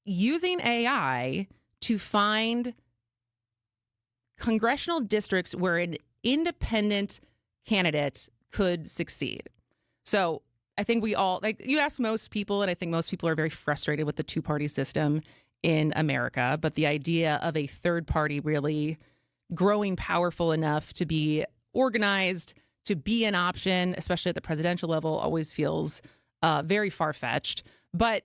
using AI to find congressional districts where an independent candidate could succeed. So I think we all, you ask most people, and I think most people are very frustrated with the two-party system in America, but the idea of a third party really growing powerful enough to be organized, to be an option, especially at the presidential level, always feels very far-fetched. But,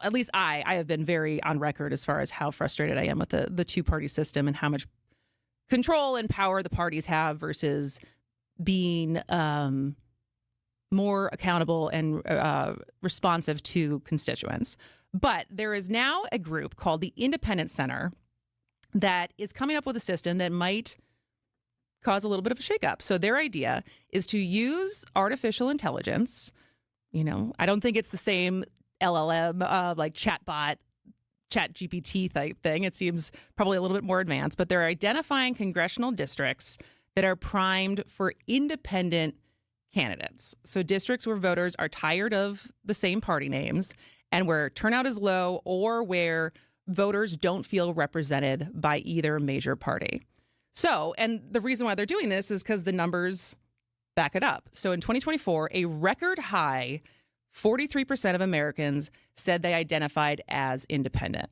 at least I have been very on record as far as how frustrated I am with the two-party system and how much control and power the parties have versus being more accountable and responsive to constituents. But there is now a group called the Independent Center that is coming up with a system that might cause a little bit of a shakeup. So their idea is to use artificial intelligence. I don't think it's the same LLM like chatbot, chat GPT type thing. It seems probably a little bit more advanced, but they're identifying congressional districts that are primed for independent candidates. So districts where voters are tired of the same party names and where turnout is low or where voters don't feel represented by either major party. So, and the reason why they're doing this is because the numbers back it up. So in 2024, a record high 43% of Americans said they identified as independent.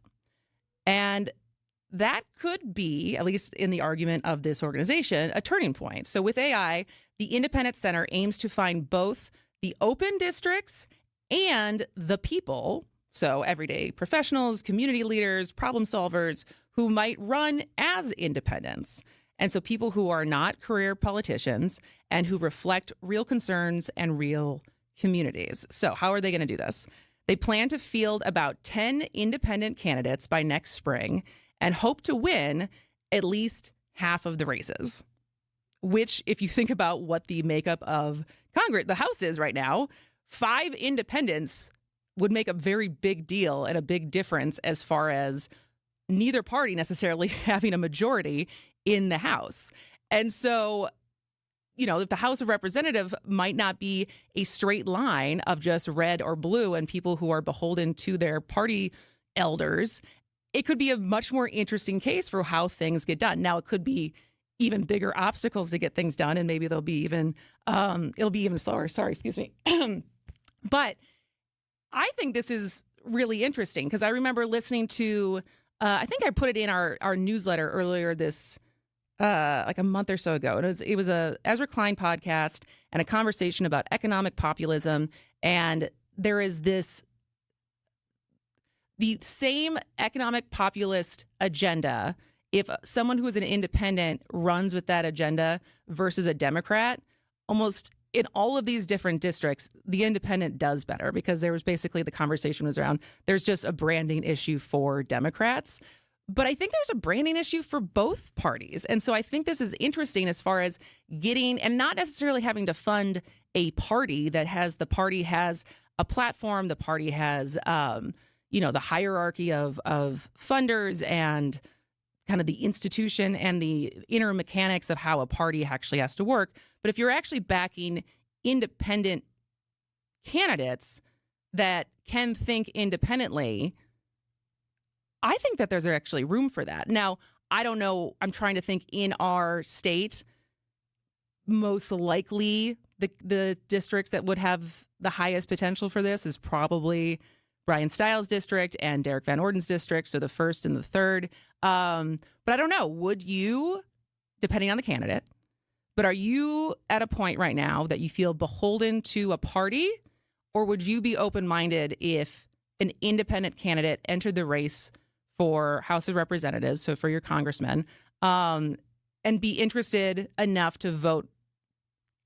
And that could be, at least in the argument of this organization, a turning point. So with AI, the Independent Center aims to find both the open districts and the people, so everyday professionals, community leaders, problem solvers, who might run as independents. And so people who are not career politicians and who reflect real concerns and real communities. So how are they going to do this? They plan to field about 10 independent candidates by next spring and hope to win at least half of the races, which, if you think about what the makeup of Congress, the House is right now, 5 independents would make a very big deal and a big difference as far as neither party necessarily having a majority in the House. And so, if the House of Representatives might not be a straight line of just red or blue and people who are beholden to their party elders, it could be a much more interesting case for how things get done. Now, it could be even bigger obstacles to get things done, and maybe they'll be even, it'll be even slower. Sorry, excuse me. But I think this is really interesting because I remember listening to, I think I put it in our newsletter earlier this, like a month or so ago. It was a Ezra Klein podcast and a conversation about economic populism. And there is the same economic populist agenda. If someone who is an independent runs with that agenda versus a Democrat, almost in all of these different districts, the independent does better because there was basically the conversation was around there's just a branding issue for Democrats. But I think there's a branding issue for both parties. And so I think this is interesting as far as getting and not necessarily having to fund a party the party has a platform, the party has, the hierarchy of funders and kind of the institution and the inner mechanics of how a party actually has to work. But if you're actually backing independent candidates that can think independently, I think that there's actually room for that. Now, I don't know. I'm trying to think in our state, most likely the districts that would have the highest potential for this is probably Brian Stiles' district and Derek Van Orden's district, so the first and the third. But I don't know. Would you, depending on the candidate, but are you at a point right now that you feel beholden to a party, or would you be open-minded if an independent candidate entered the race for House of Representatives, so for your congressman, and be interested enough to vote?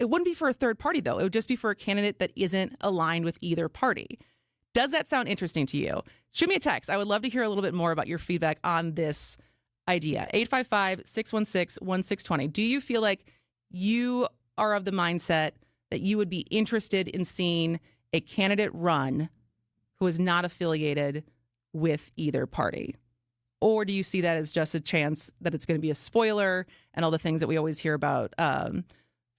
It wouldn't be for a third party, though. It would just be for a candidate that isn't aligned with either party. Does that sound interesting to you? Shoot me a text. I would love to hear a little bit more about your feedback on this idea. 855-616-1620. Do you feel like you are of the mindset that you would be interested in seeing a candidate run who is not affiliated with either party? Or do you see that as just a chance that it's going to be a spoiler and all the things that we always hear about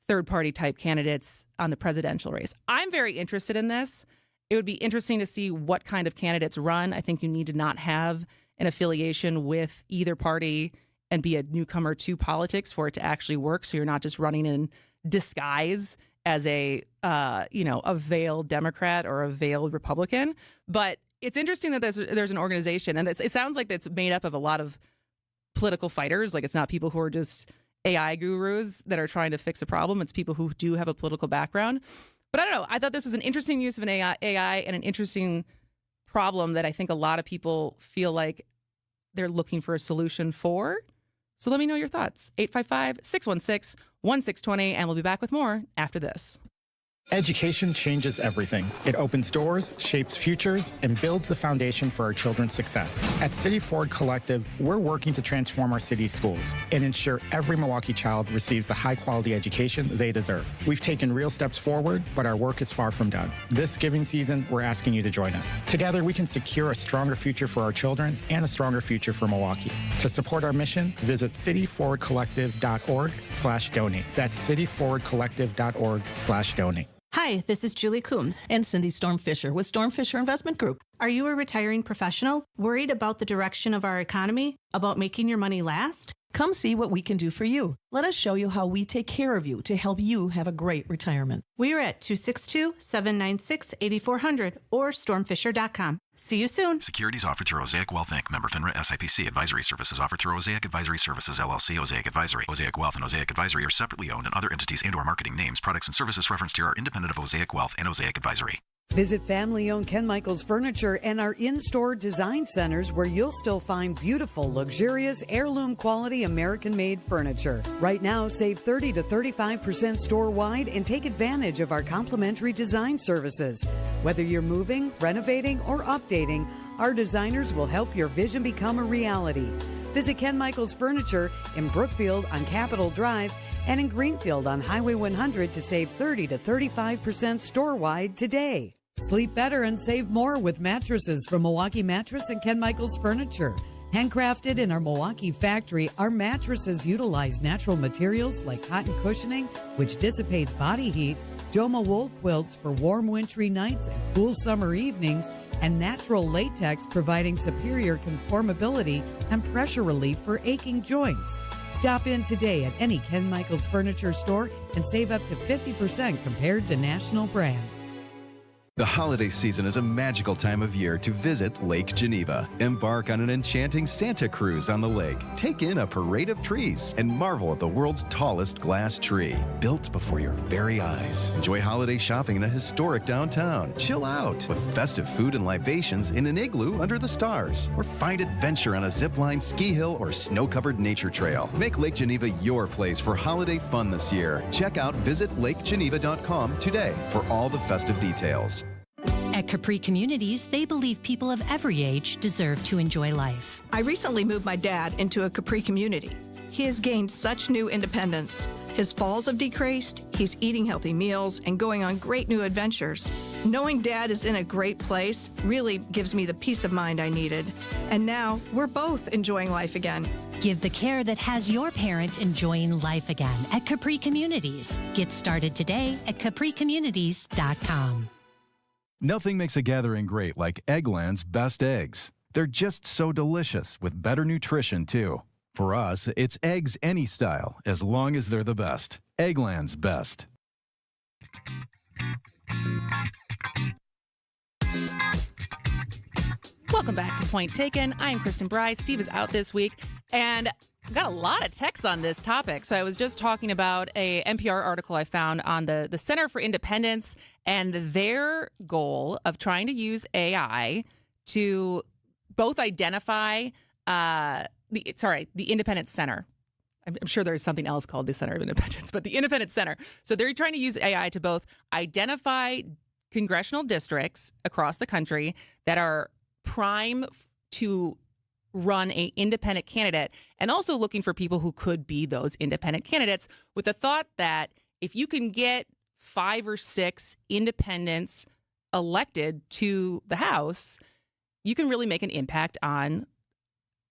third-party type candidates on the presidential race? I'm very interested in this. It would be interesting to see what kind of candidates run. I think you need to not have an affiliation with either party and be a newcomer to politics for it to actually work. So you're not just running in disguise as a veiled Democrat or a veiled Republican. But it's interesting that there's an organization, and it sounds like it's made up of a lot of political fighters. Like, it's not people who are just AI gurus that are trying to fix a problem. It's people who do have a political background. But I don't know. I thought this was an interesting use of an AI and an interesting problem that I think a lot of people feel like they're looking for a solution for. So let me know your thoughts. 855-616-1620, and we'll be back with more after this. Education changes everything. It opens doors, shapes futures, and builds the foundation for our children's success. At City Forward Collective, we're working to transform our city's schools and ensure every Milwaukee child receives the high-quality education they deserve. We've taken real steps forward, but our work is far from done. This giving season, we're asking you to join us. Together, we can secure a stronger future for our children and a stronger future for Milwaukee. To support our mission, visit cityforwardcollective.org/donate. That's cityforwardcollective.org/donate. Hi, this is Julie Coombs and Cindy Stormfisher with Stormfisher Investment Group. Are you a retiring professional worried about the direction of our economy, about making your money last? Come see what we can do for you. Let us show you how we take care of you to help you have a great retirement. We are at 262-796-8400 or stormfisher.com. See you soon. Securities offered through Osaic Wealth Inc. Member FINRA SIPC. Advisory services offered through Osaic Advisory Services LLC. Osaic Advisory. Osaic Wealth and Osaic Advisory are separately owned, and other entities and/or marketing names, products, and services referenced here are independent of Osaic Wealth and Osaic Advisory. Visit family-owned Ken Michaels Furniture and our in-store design centers, where you'll still find beautiful, luxurious, heirloom-quality American-made furniture. Right now, save 30 to 35% store-wide and take advantage of our complimentary design services. Whether you're moving, renovating, or updating, our designers will help your vision become a reality. Visit Ken Michaels Furniture in Brookfield on Capitol Drive and in Greenfield on Highway 100 to save 30 to 35% store-wide today. Sleep better and save more with mattresses from Milwaukee Mattress and Ken Michaels Furniture. Handcrafted in our Milwaukee factory, our mattresses utilize natural materials like cotton cushioning, which dissipates body heat, Joma wool quilts for warm wintry nights and cool summer evenings, and natural latex providing superior conformability and pressure relief for aching joints. Stop in today at any Ken Michaels Furniture store and save up to 50% compared to national brands. The holiday season is a magical time of year to visit Lake Geneva. Embark on an enchanting Santa cruise on the lake. Take in a parade of trees and marvel at the world's tallest glass tree, built before your very eyes. Enjoy holiday shopping in a historic downtown. Chill out with festive food and libations in an igloo under the stars. Or find adventure on a zipline, ski hill, or snow-covered nature trail. Make Lake Geneva your place for holiday fun this year. Check out visitlakegeneva.com today for all the festive details. At Capri Communities, they believe people of every age deserve to enjoy life. I recently moved my dad into a Capri community. He has gained such new independence. His falls have decreased, he's eating healthy meals, and going on great new adventures. Knowing Dad is in a great place really gives me the peace of mind I needed. And now, we're both enjoying life again. Give the care that has your parent enjoying life again at Capri Communities. Get started today at capricommunities.com. Nothing makes a gathering great like Eggland's best eggs. They're just so delicious with better nutrition, too. For us, it's eggs any style, as long as they're the best. Eggland's best. Welcome back to Point Taken. I'm Kristin Brey. Steve is out this week, and I've got a lot of texts on this topic. So I was just talking about a NPR article I found on the Center for Independence and their goal of trying to use AI to both identify the Independence Center. I'm sure there's something else called the Center of Independence, but the Independence Center. So they're trying to use AI to both identify congressional districts across the country that are prime to run a independent candidate, and also looking for people who could be those independent candidates, with the thought that if you can get 5 or 6 independents elected to the House, you can really make an impact on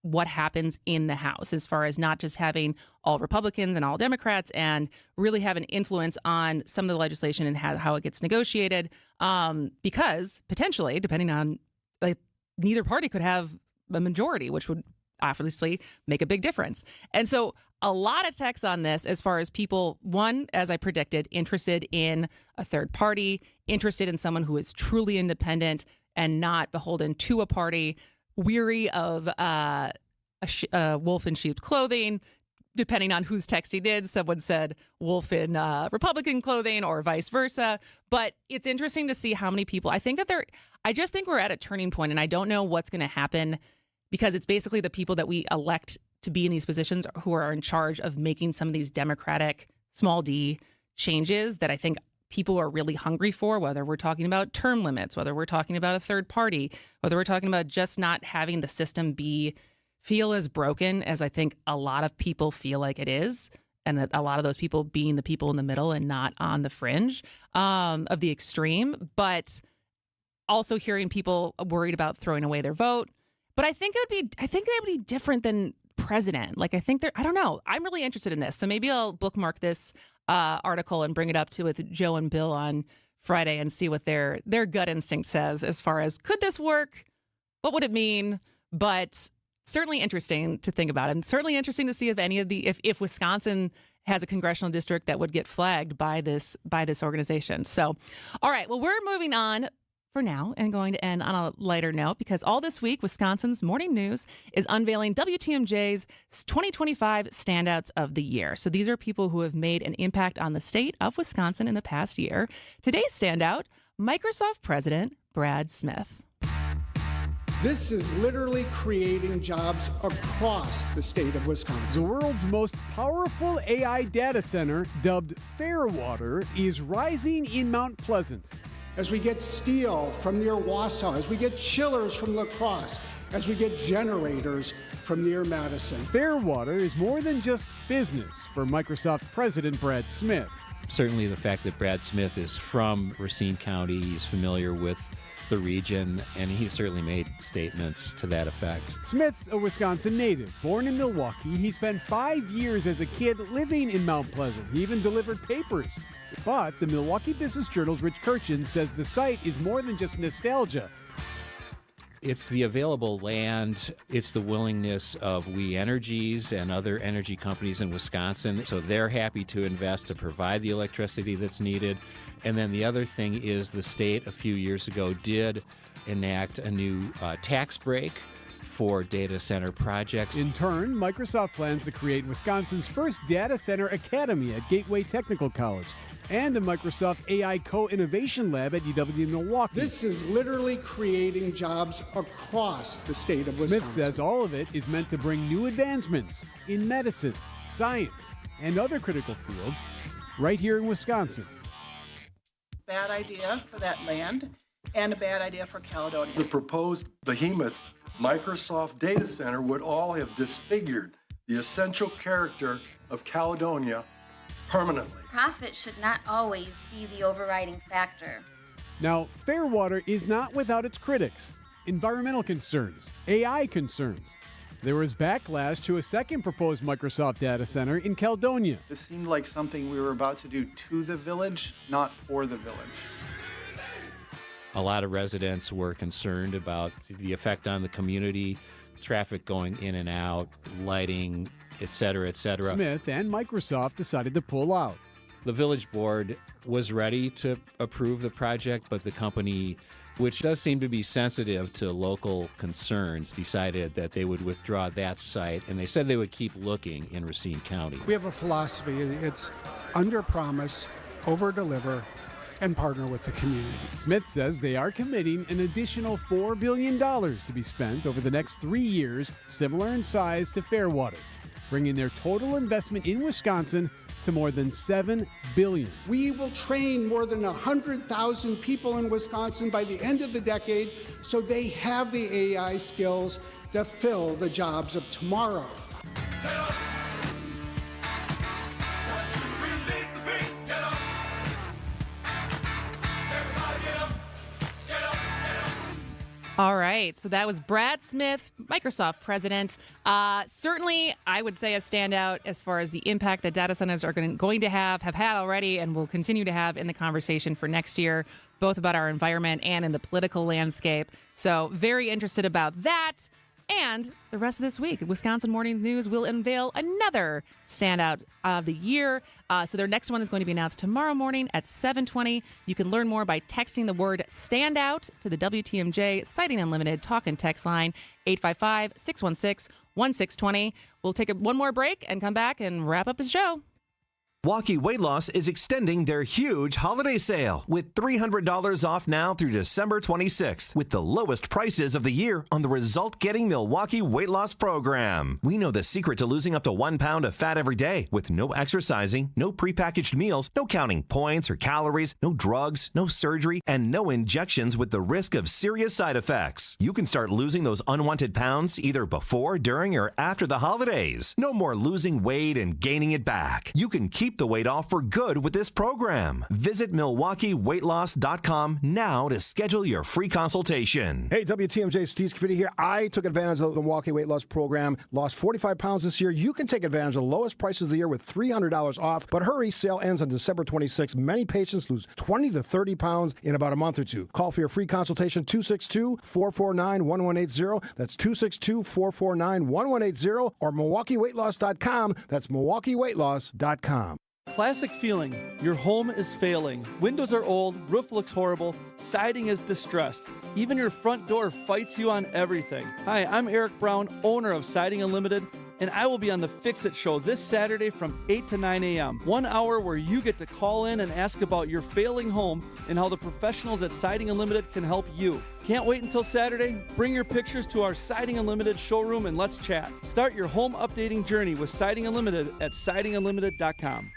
what happens in the House, as far as not just having all Republicans and all Democrats, and really have an influence on some of the legislation and how it gets negotiated. Because potentially, depending on, like, neither party could have a majority, which would obviously make a big difference. And so a lot of text on this, as far as people, one, as I predicted, interested in a third party, interested in someone who is truly independent and not beholden to a party, weary of wolf in sheep's clothing, depending on whose text he did. Someone said wolf in Republican clothing or vice versa. But it's interesting to see how many people, I just think we're at a turning point, and I don't know what's going to happen, because it's basically the people that we elect to be in these positions who are in charge of making some of these democratic small d changes that I think people are really hungry for, whether we're talking about term limits, whether we're talking about a third party, whether we're talking about just not having the system feel as broken as I think a lot of people feel like it is, and that a lot of those people being the people in the middle and not on the fringe of the extreme, but also hearing people worried about throwing away their vote. But I think that would be different than president. Like, I don't know. I'm really interested in this. So maybe I'll bookmark this article and bring it up with Joe and Bill on Friday and see what their gut instinct says as far as, could this work? What would it mean? But certainly interesting to think about, and certainly interesting to see if Wisconsin has a congressional district that would get flagged by this organization. So, all right, well, we're moving on for now and going to end on a lighter note, because all this week, Wisconsin's Morning News is unveiling WTMJ's 2025 Standouts of the Year. So these are people who have made an impact on the state of Wisconsin in the past year. Today's standout, Microsoft President Brad Smith. This is literally creating jobs across the state of Wisconsin. The world's most powerful AI data center, dubbed Fairwater, is rising in Mount Pleasant. As we get steel from near Wausau, as we get chillers from La Crosse, as we get generators from near Madison. Fairwater is more than just business for Microsoft President Brad Smith. Certainly the fact that Brad Smith is from Racine County, he's familiar with the region, and he certainly made statements to that effect. Smith's a Wisconsin native, born in Milwaukee. He spent 5 years as a kid living in Mount Pleasant. He even delivered papers. But the Milwaukee Business Journal's Rich Kirchen says the site is more than just nostalgia. It's the available land. It's the willingness of We Energies and other energy companies in Wisconsin. So they're happy to invest to provide the electricity that's needed. And then the other thing is the state a few years ago did enact a new tax break for data center projects. In turn, Microsoft plans to create Wisconsin's first data center academy at Gateway Technical College and a Microsoft AI Co-Innovation Lab at UW Milwaukee. This is literally creating jobs across the state of Wisconsin. Smith says all of it is meant to bring new advancements in medicine, science, and other critical fields right here in Wisconsin. Bad idea for that land and a bad idea for Caledonia. The proposed behemoth Microsoft data center would all have disfigured the essential character of Caledonia permanently. Profit should not always be the overriding factor. Now, Fairwater is not without its critics. Environmental concerns, AI concerns. There was backlash to a second proposed Microsoft data center in Caledonia. This seemed like something we were about to do to the village, not for the village. A lot of residents were concerned about the effect on the community, traffic going in and out, lighting, et cetera, et cetera. Smith and Microsoft decided to pull out. The village board was ready to approve the project, but the company, which does seem to be sensitive to local concerns, decided that they would withdraw that site, and they said they would keep looking in Racine County. We have a philosophy. It's under promise, over deliver, and partner with the community. Smith says they are committing an additional $4 billion to be spent over the next 3 years, similar in size to Fairwater. bringing their total investment in Wisconsin to more than $7 billion. We will train more than 100,000 people in Wisconsin by the end of the decade so they have the AI skills to fill the jobs of tomorrow. All right, so that was Brad Smith, Microsoft president. Certainly, I would say a standout as far as the impact that data centers are going to have had already, and will continue to have in the conversation for next year, both about our environment and in the political landscape. So very interested about that. And the rest of this week, Wisconsin Morning News will unveil another standout of the year. So their next one is going to be announced tomorrow morning at 7:20. You can learn more by texting the word standout to the WTMJ Sighting Unlimited talk and text line 855-616-1620. We'll take one more break and come back and wrap up the show. Milwaukee Weight Loss is extending their huge holiday sale with $300 off now through December 26th with the lowest prices of the year on the result-getting Milwaukee Weight Loss program. We know the secret to losing up to 1 pound of fat every day with no exercising, no prepackaged meals, no counting points or calories, no drugs, no surgery, and no injections with the risk of serious side effects. You can start losing those unwanted pounds either before, during, or after the holidays. No more losing weight and gaining it back. You can keep the weight off for good with this program. Visit MilwaukeeWeightLoss.com now to schedule your free consultation. Hey, WTMJ, Steve Scafidi here. I took advantage of the Milwaukee Weight Loss program, lost 45 pounds this year. You can take advantage of the lowest prices of the year with $300 off. But hurry, sale ends on December 26th. Many patients lose 20 to 30 pounds in about a month or two. Call for your free consultation, 262-449-1180. That's 262-449-1180 or MilwaukeeWeightLoss.com. That's MilwaukeeWeightLoss.com. Classic feeling. Your home is failing. Windows are old, roof looks horrible, siding is distressed. Even your front door fights you on everything. Hi, I'm Eric Brown, owner of Siding Unlimited, and I will be on the Fix It Show this Saturday from 8 to 9 a.m. 1 hour where you get to call in and ask about your failing home and how the professionals at Siding Unlimited can help you. Can't wait until Saturday? Bring your pictures to our Siding Unlimited showroom and let's chat. Start your home updating journey with Siding Unlimited at sidingunlimited.com.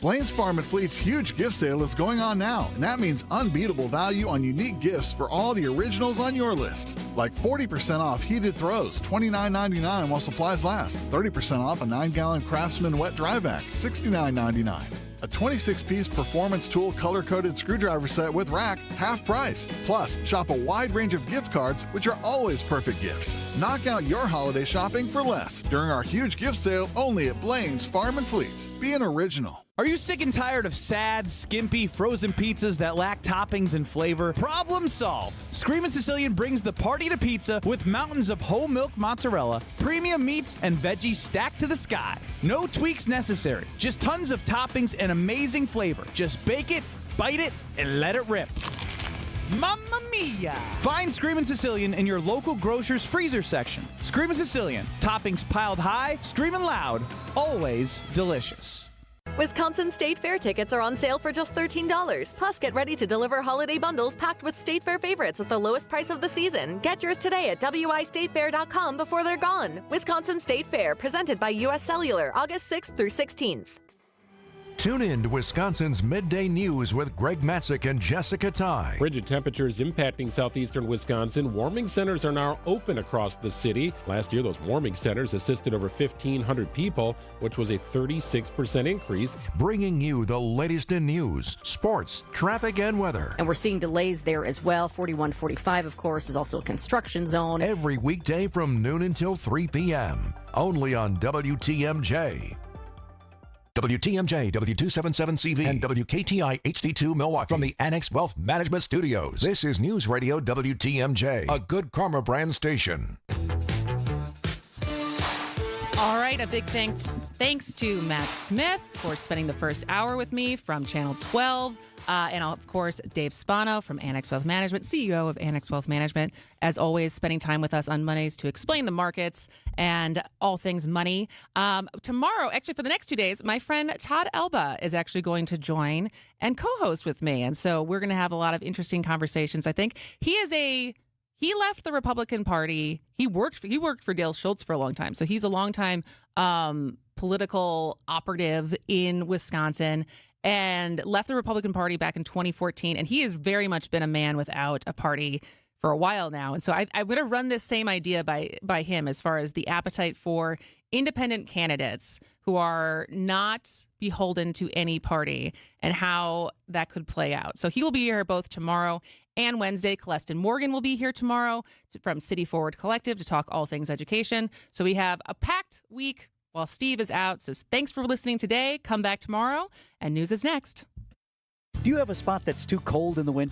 Blaine's Farm and Fleet's huge gift sale is going on now, and that means unbeatable value on unique gifts for all the originals on your list. Like 40% off heated throws, $29.99 while supplies last. 30% off a 9-gallon Craftsman wet dry vac, $69.99. A 26-piece Performance Tool color-coded screwdriver set with rack, half price. Plus, shop a wide range of gift cards, which are always perfect gifts. Knock out your holiday shopping for less during our huge gift sale only at Blaine's Farm and Fleet. Be an original. Are you sick and tired of sad, skimpy, frozen pizzas that lack toppings and flavor? Problem solved. Screamin' Sicilian brings the party to pizza with mountains of whole milk mozzarella, premium meats, and veggies stacked to the sky. No tweaks necessary. Just tons of toppings and amazing flavor. Just bake it, bite it, and let it rip. Mamma mia! Find Screamin' Sicilian in your local grocer's freezer section. Screamin' Sicilian. Toppings piled high, screamin' loud, always delicious. Wisconsin State Fair tickets are on sale for just $13. Plus, get ready to deliver holiday bundles packed with State Fair favorites at the lowest price of the season. Get yours today at wistatefair.com before they're gone. Wisconsin State Fair, presented by U.S. Cellular, August 6th through 16th. Tune in to Wisconsin's Midday News with Greg Matzik and Jessica Ty. Frigid temperatures impacting southeastern Wisconsin. Warming centers are now open across the city. Last year, those warming centers assisted over 1,500 people, which was a 36% increase. Bringing you the latest in news, sports, traffic, and weather. And we're seeing delays there as well. 4145, of course, is also a construction zone. Every weekday from noon until 3 p.m. Only on WTMJ. WTMJ, W277CV, and WKTI HD2 Milwaukee from the Annex Wealth Management Studios. This is News Radio WTMJ, a Good Karma brand station. All right, a big thanks to Matt Smith for spending the first hour with me from Channel 12. And of course, Dave Spano from Annex Wealth Management, CEO of Annex Wealth Management, as always, spending time with us on Mondays to explain the markets and all things money. Tomorrow, actually for the next 2 days, my friend Todd Elba is actually going to join and co-host with me. And so we're going to have a lot of interesting conversations. I think he left the Republican Party. He worked for Dale Schultz for a long time. So he's a longtime political operative in Wisconsin and left the Republican Party back in 2014. And he has very much been a man without a party for a while now. And so I'm going to run this same idea by him as far as the appetite for independent candidates who are not beholden to any party and how that could play out. So he will be here both tomorrow and Wednesday. Kristin Morgan will be here tomorrow from City Forward Collective to talk all things education. So we have a packed week while Steve is out. So thanks for listening today. Come back tomorrow, and news is next. Do you have a spot that's too cold in the winter?